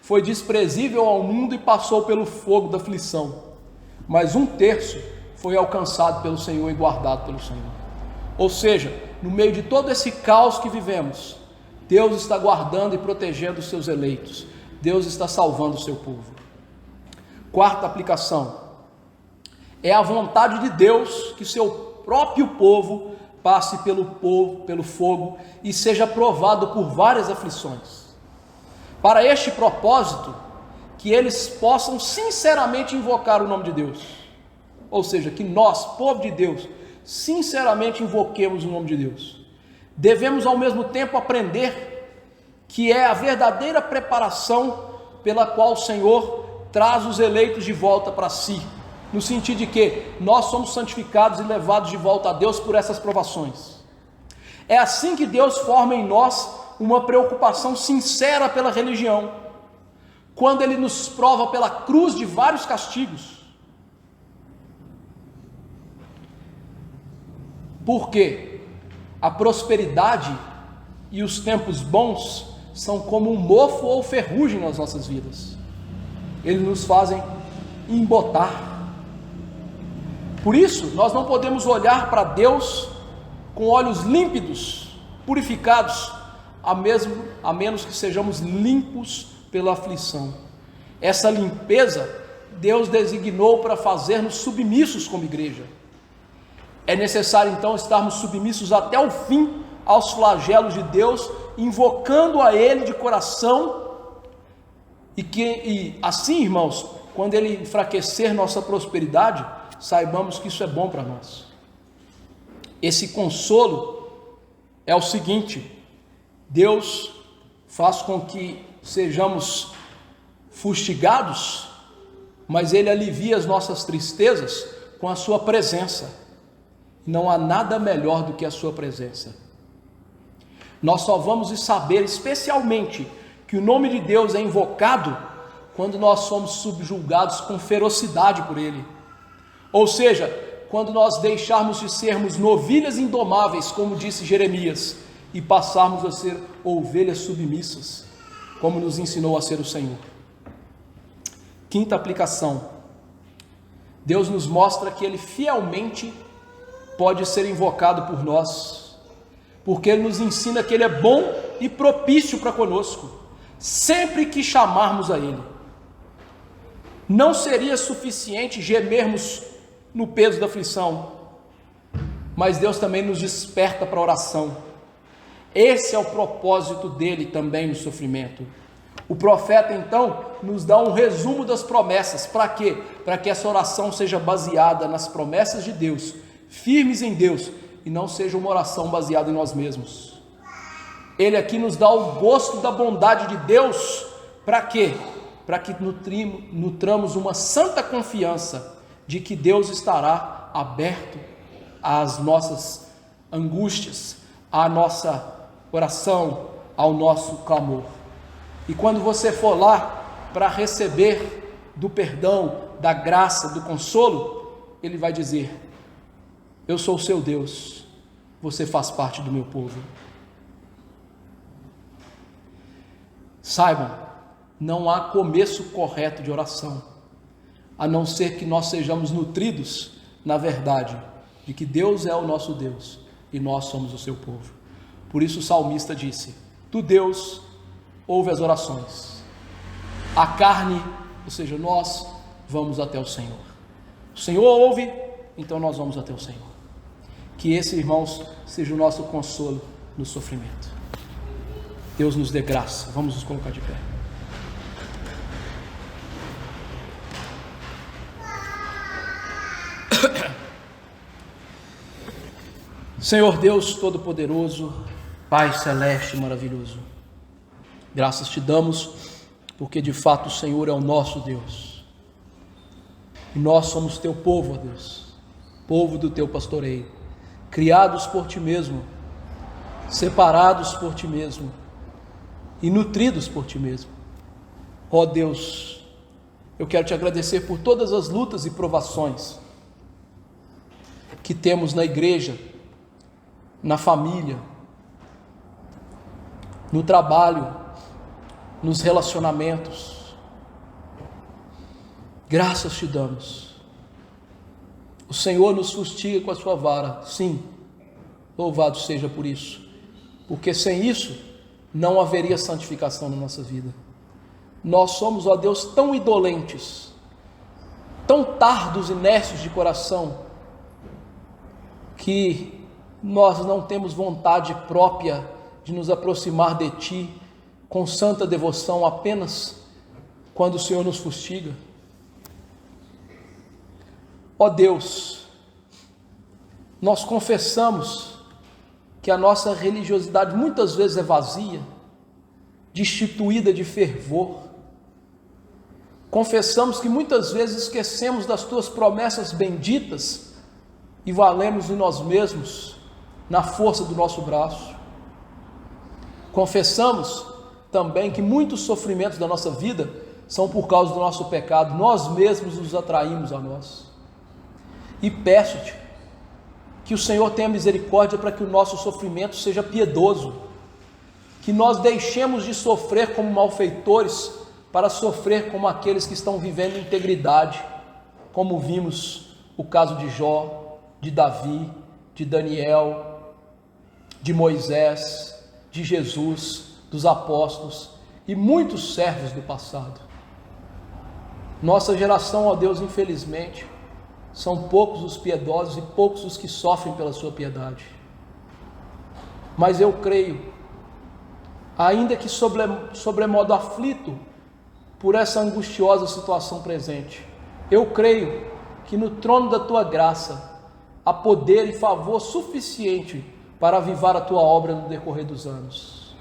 foi desprezível ao mundo e passou pelo fogo da aflição, mas 1/3 foi alcançado pelo Senhor e guardado pelo Senhor. Ou seja, no meio de todo esse caos que vivemos, Deus está guardando e protegendo os seus eleitos. Deus está salvando o seu povo. Quarta aplicação. É a vontade de Deus que seu próprio povo passe pelo fogo e seja provado por várias aflições. Para este propósito, que eles possam sinceramente invocar o nome de Deus. Ou seja, que nós, povo de Deus, sinceramente invoquemos o nome de Deus. devemos ao mesmo tempo aprender que é a verdadeira preparação pela qual o Senhor traz os eleitos de volta para si, no sentido de que nós somos santificados e levados de volta a Deus por essas provações. É assim que Deus forma em nós uma preocupação sincera pela religião, quando Ele nos prova pela cruz de vários castigos. Porque a prosperidade e os tempos bons são como um mofo ou ferrugem nas nossas vidas. Eles nos fazem embotar. Por isso, nós não podemos olhar para Deus com olhos límpidos, purificados, a menos que sejamos limpos pela aflição. Essa limpeza Deus designou para fazer-nos submissos como igreja. É necessário então estarmos submissos até o fim aos flagelos de Deus, invocando a Ele de coração, e assim, irmãos, quando Ele enfraquecer nossa prosperidade, saibamos que isso é bom para nós. Esse consolo é o seguinte: Deus faz com que sejamos fustigados, mas Ele alivia as nossas tristezas com a sua presença. Não há nada melhor do que a sua presença. Nós só vamos saber especialmente que o nome de Deus é invocado quando nós somos subjugados com ferocidade por Ele. Ou seja, quando nós deixarmos de sermos novilhas indomáveis, como disse Jeremias, e passarmos a ser ovelhas submissas, como nos ensinou a ser o Senhor. Quinta aplicação: Deus nos mostra que Ele fielmente pode ser invocado por nós, porque Ele nos ensina que Ele é bom e propício para conosco, sempre que chamarmos a Ele. Não seria suficiente gemermos no peso da aflição, mas Deus também nos desperta para a oração. Esse é o propósito dele também no sofrimento. O profeta então nos dá um resumo das promessas. Para quê? Para que essa oração seja baseada nas promessas de Deus, firmes em Deus, e não seja uma oração baseada em nós mesmos. Ele aqui nos dá o gosto da bondade de Deus. Para quê? Para que nutramos uma santa confiança de que Deus estará aberto às nossas angústias, à nossa oração, ao nosso clamor. E quando você for lá para receber do perdão, da graça, do consolo, Ele vai dizer: eu sou o seu Deus, você faz parte do meu povo. Saibam, não há começo correto de oração, a não ser que nós sejamos nutridos na verdade de que Deus é o nosso Deus e nós somos o seu povo. Por isso o salmista disse: tu, Deus, ouve as orações. A carne, ou seja, nós vamos até o Senhor. O Senhor ouve, então nós vamos até o Senhor. Que esse, irmãos, seja o nosso consolo no sofrimento. Deus nos dê graça. Vamos nos colocar de pé. Senhor Deus Todo-Poderoso, Pai Celeste maravilhoso, graças te damos, porque de fato o Senhor é o nosso Deus, e nós somos teu povo, ó Deus, povo do teu pastoreio, criados por ti mesmo, separados por ti mesmo, e nutridos por ti mesmo. Ó Deus, eu quero te agradecer por todas as lutas e provações que temos na igreja, na família, no trabalho, nos relacionamentos. Graças te damos. O Senhor nos fustiga com a sua vara, sim, louvado seja por isso, porque sem isso não haveria santificação na nossa vida. Nós somos, ó Deus, tão indolentes, tão tardos e necios de coração, que nós não temos vontade própria de nos aproximar de Ti com santa devoção apenas quando o Senhor nos fustiga. Ó Deus, nós confessamos que a nossa religiosidade muitas vezes é vazia, destituída de fervor. Confessamos que muitas vezes esquecemos das tuas promessas benditas e valemos em nós mesmos, na força do nosso braço. Confessamos também que muitos sofrimentos da nossa vida são por causa do nosso pecado, nós mesmos nos atraímos a nós. E peço-te que o Senhor tenha misericórdia para que o nosso sofrimento seja piedoso, que nós deixemos de sofrer como malfeitores para sofrer como aqueles que estão vivendo integridade, como vimos o caso de Jó, de Davi, de Daniel, de Moisés, de Jesus, dos apóstolos e muitos servos do passado. Nossa geração, ó Deus, infelizmente, são poucos os piedosos e poucos os que sofrem pela sua piedade. Mas eu creio, ainda que sobremodo aflito por essa angustiosa situação presente, eu creio que no trono da tua graça há poder e favor suficiente para avivar a tua obra no decorrer dos anos.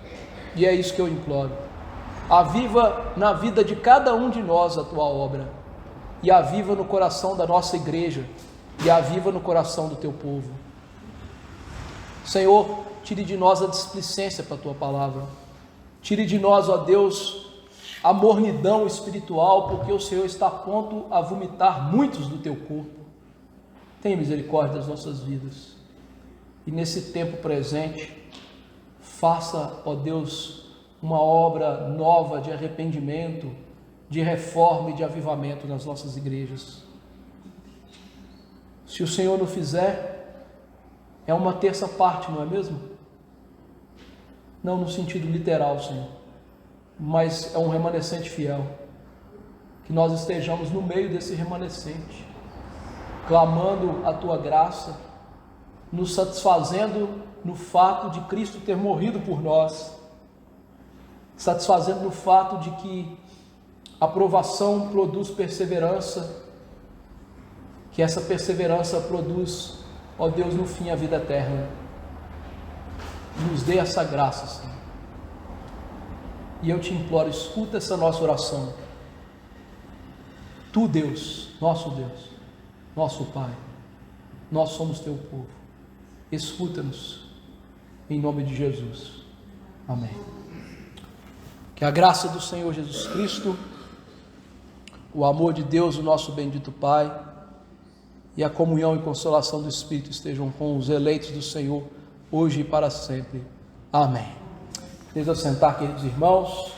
E é isso que eu imploro. Aviva na vida de cada um de nós a tua obra, e aviva no coração da nossa igreja, e aviva no coração do teu povo. Senhor, tire de nós a displicência para a tua palavra, tire de nós, ó Deus, a mornidão espiritual, porque o Senhor está pronto a vomitar muitos do teu corpo. Tenha misericórdia das nossas vidas, e nesse tempo presente, faça, ó Deus, uma obra nova de arrependimento, de reforma e de avivamento nas nossas igrejas. Se o Senhor não fizer, é uma terça parte, não é mesmo? Não no sentido literal, Senhor, mas é um remanescente fiel. Que nós estejamos no meio desse remanescente, clamando a tua graça, nos satisfazendo no fato de Cristo ter morrido por nós, satisfazendo no fato de que a provação produz perseverança, que essa perseverança produz, ó Deus, no fim a vida eterna. Nos dê essa graça, Senhor. E eu te imploro, escuta essa nossa oração. Tu, Deus, nosso Pai, nós somos teu povo. Escuta-nos, em nome de Jesus. Amém. Que a graça do Senhor Jesus Cristo, o amor de Deus, o nosso bendito Pai, e a comunhão e consolação do Espírito estejam com os eleitos do Senhor, hoje e para sempre. Amém. Deixa eu sentar, queridos irmãos.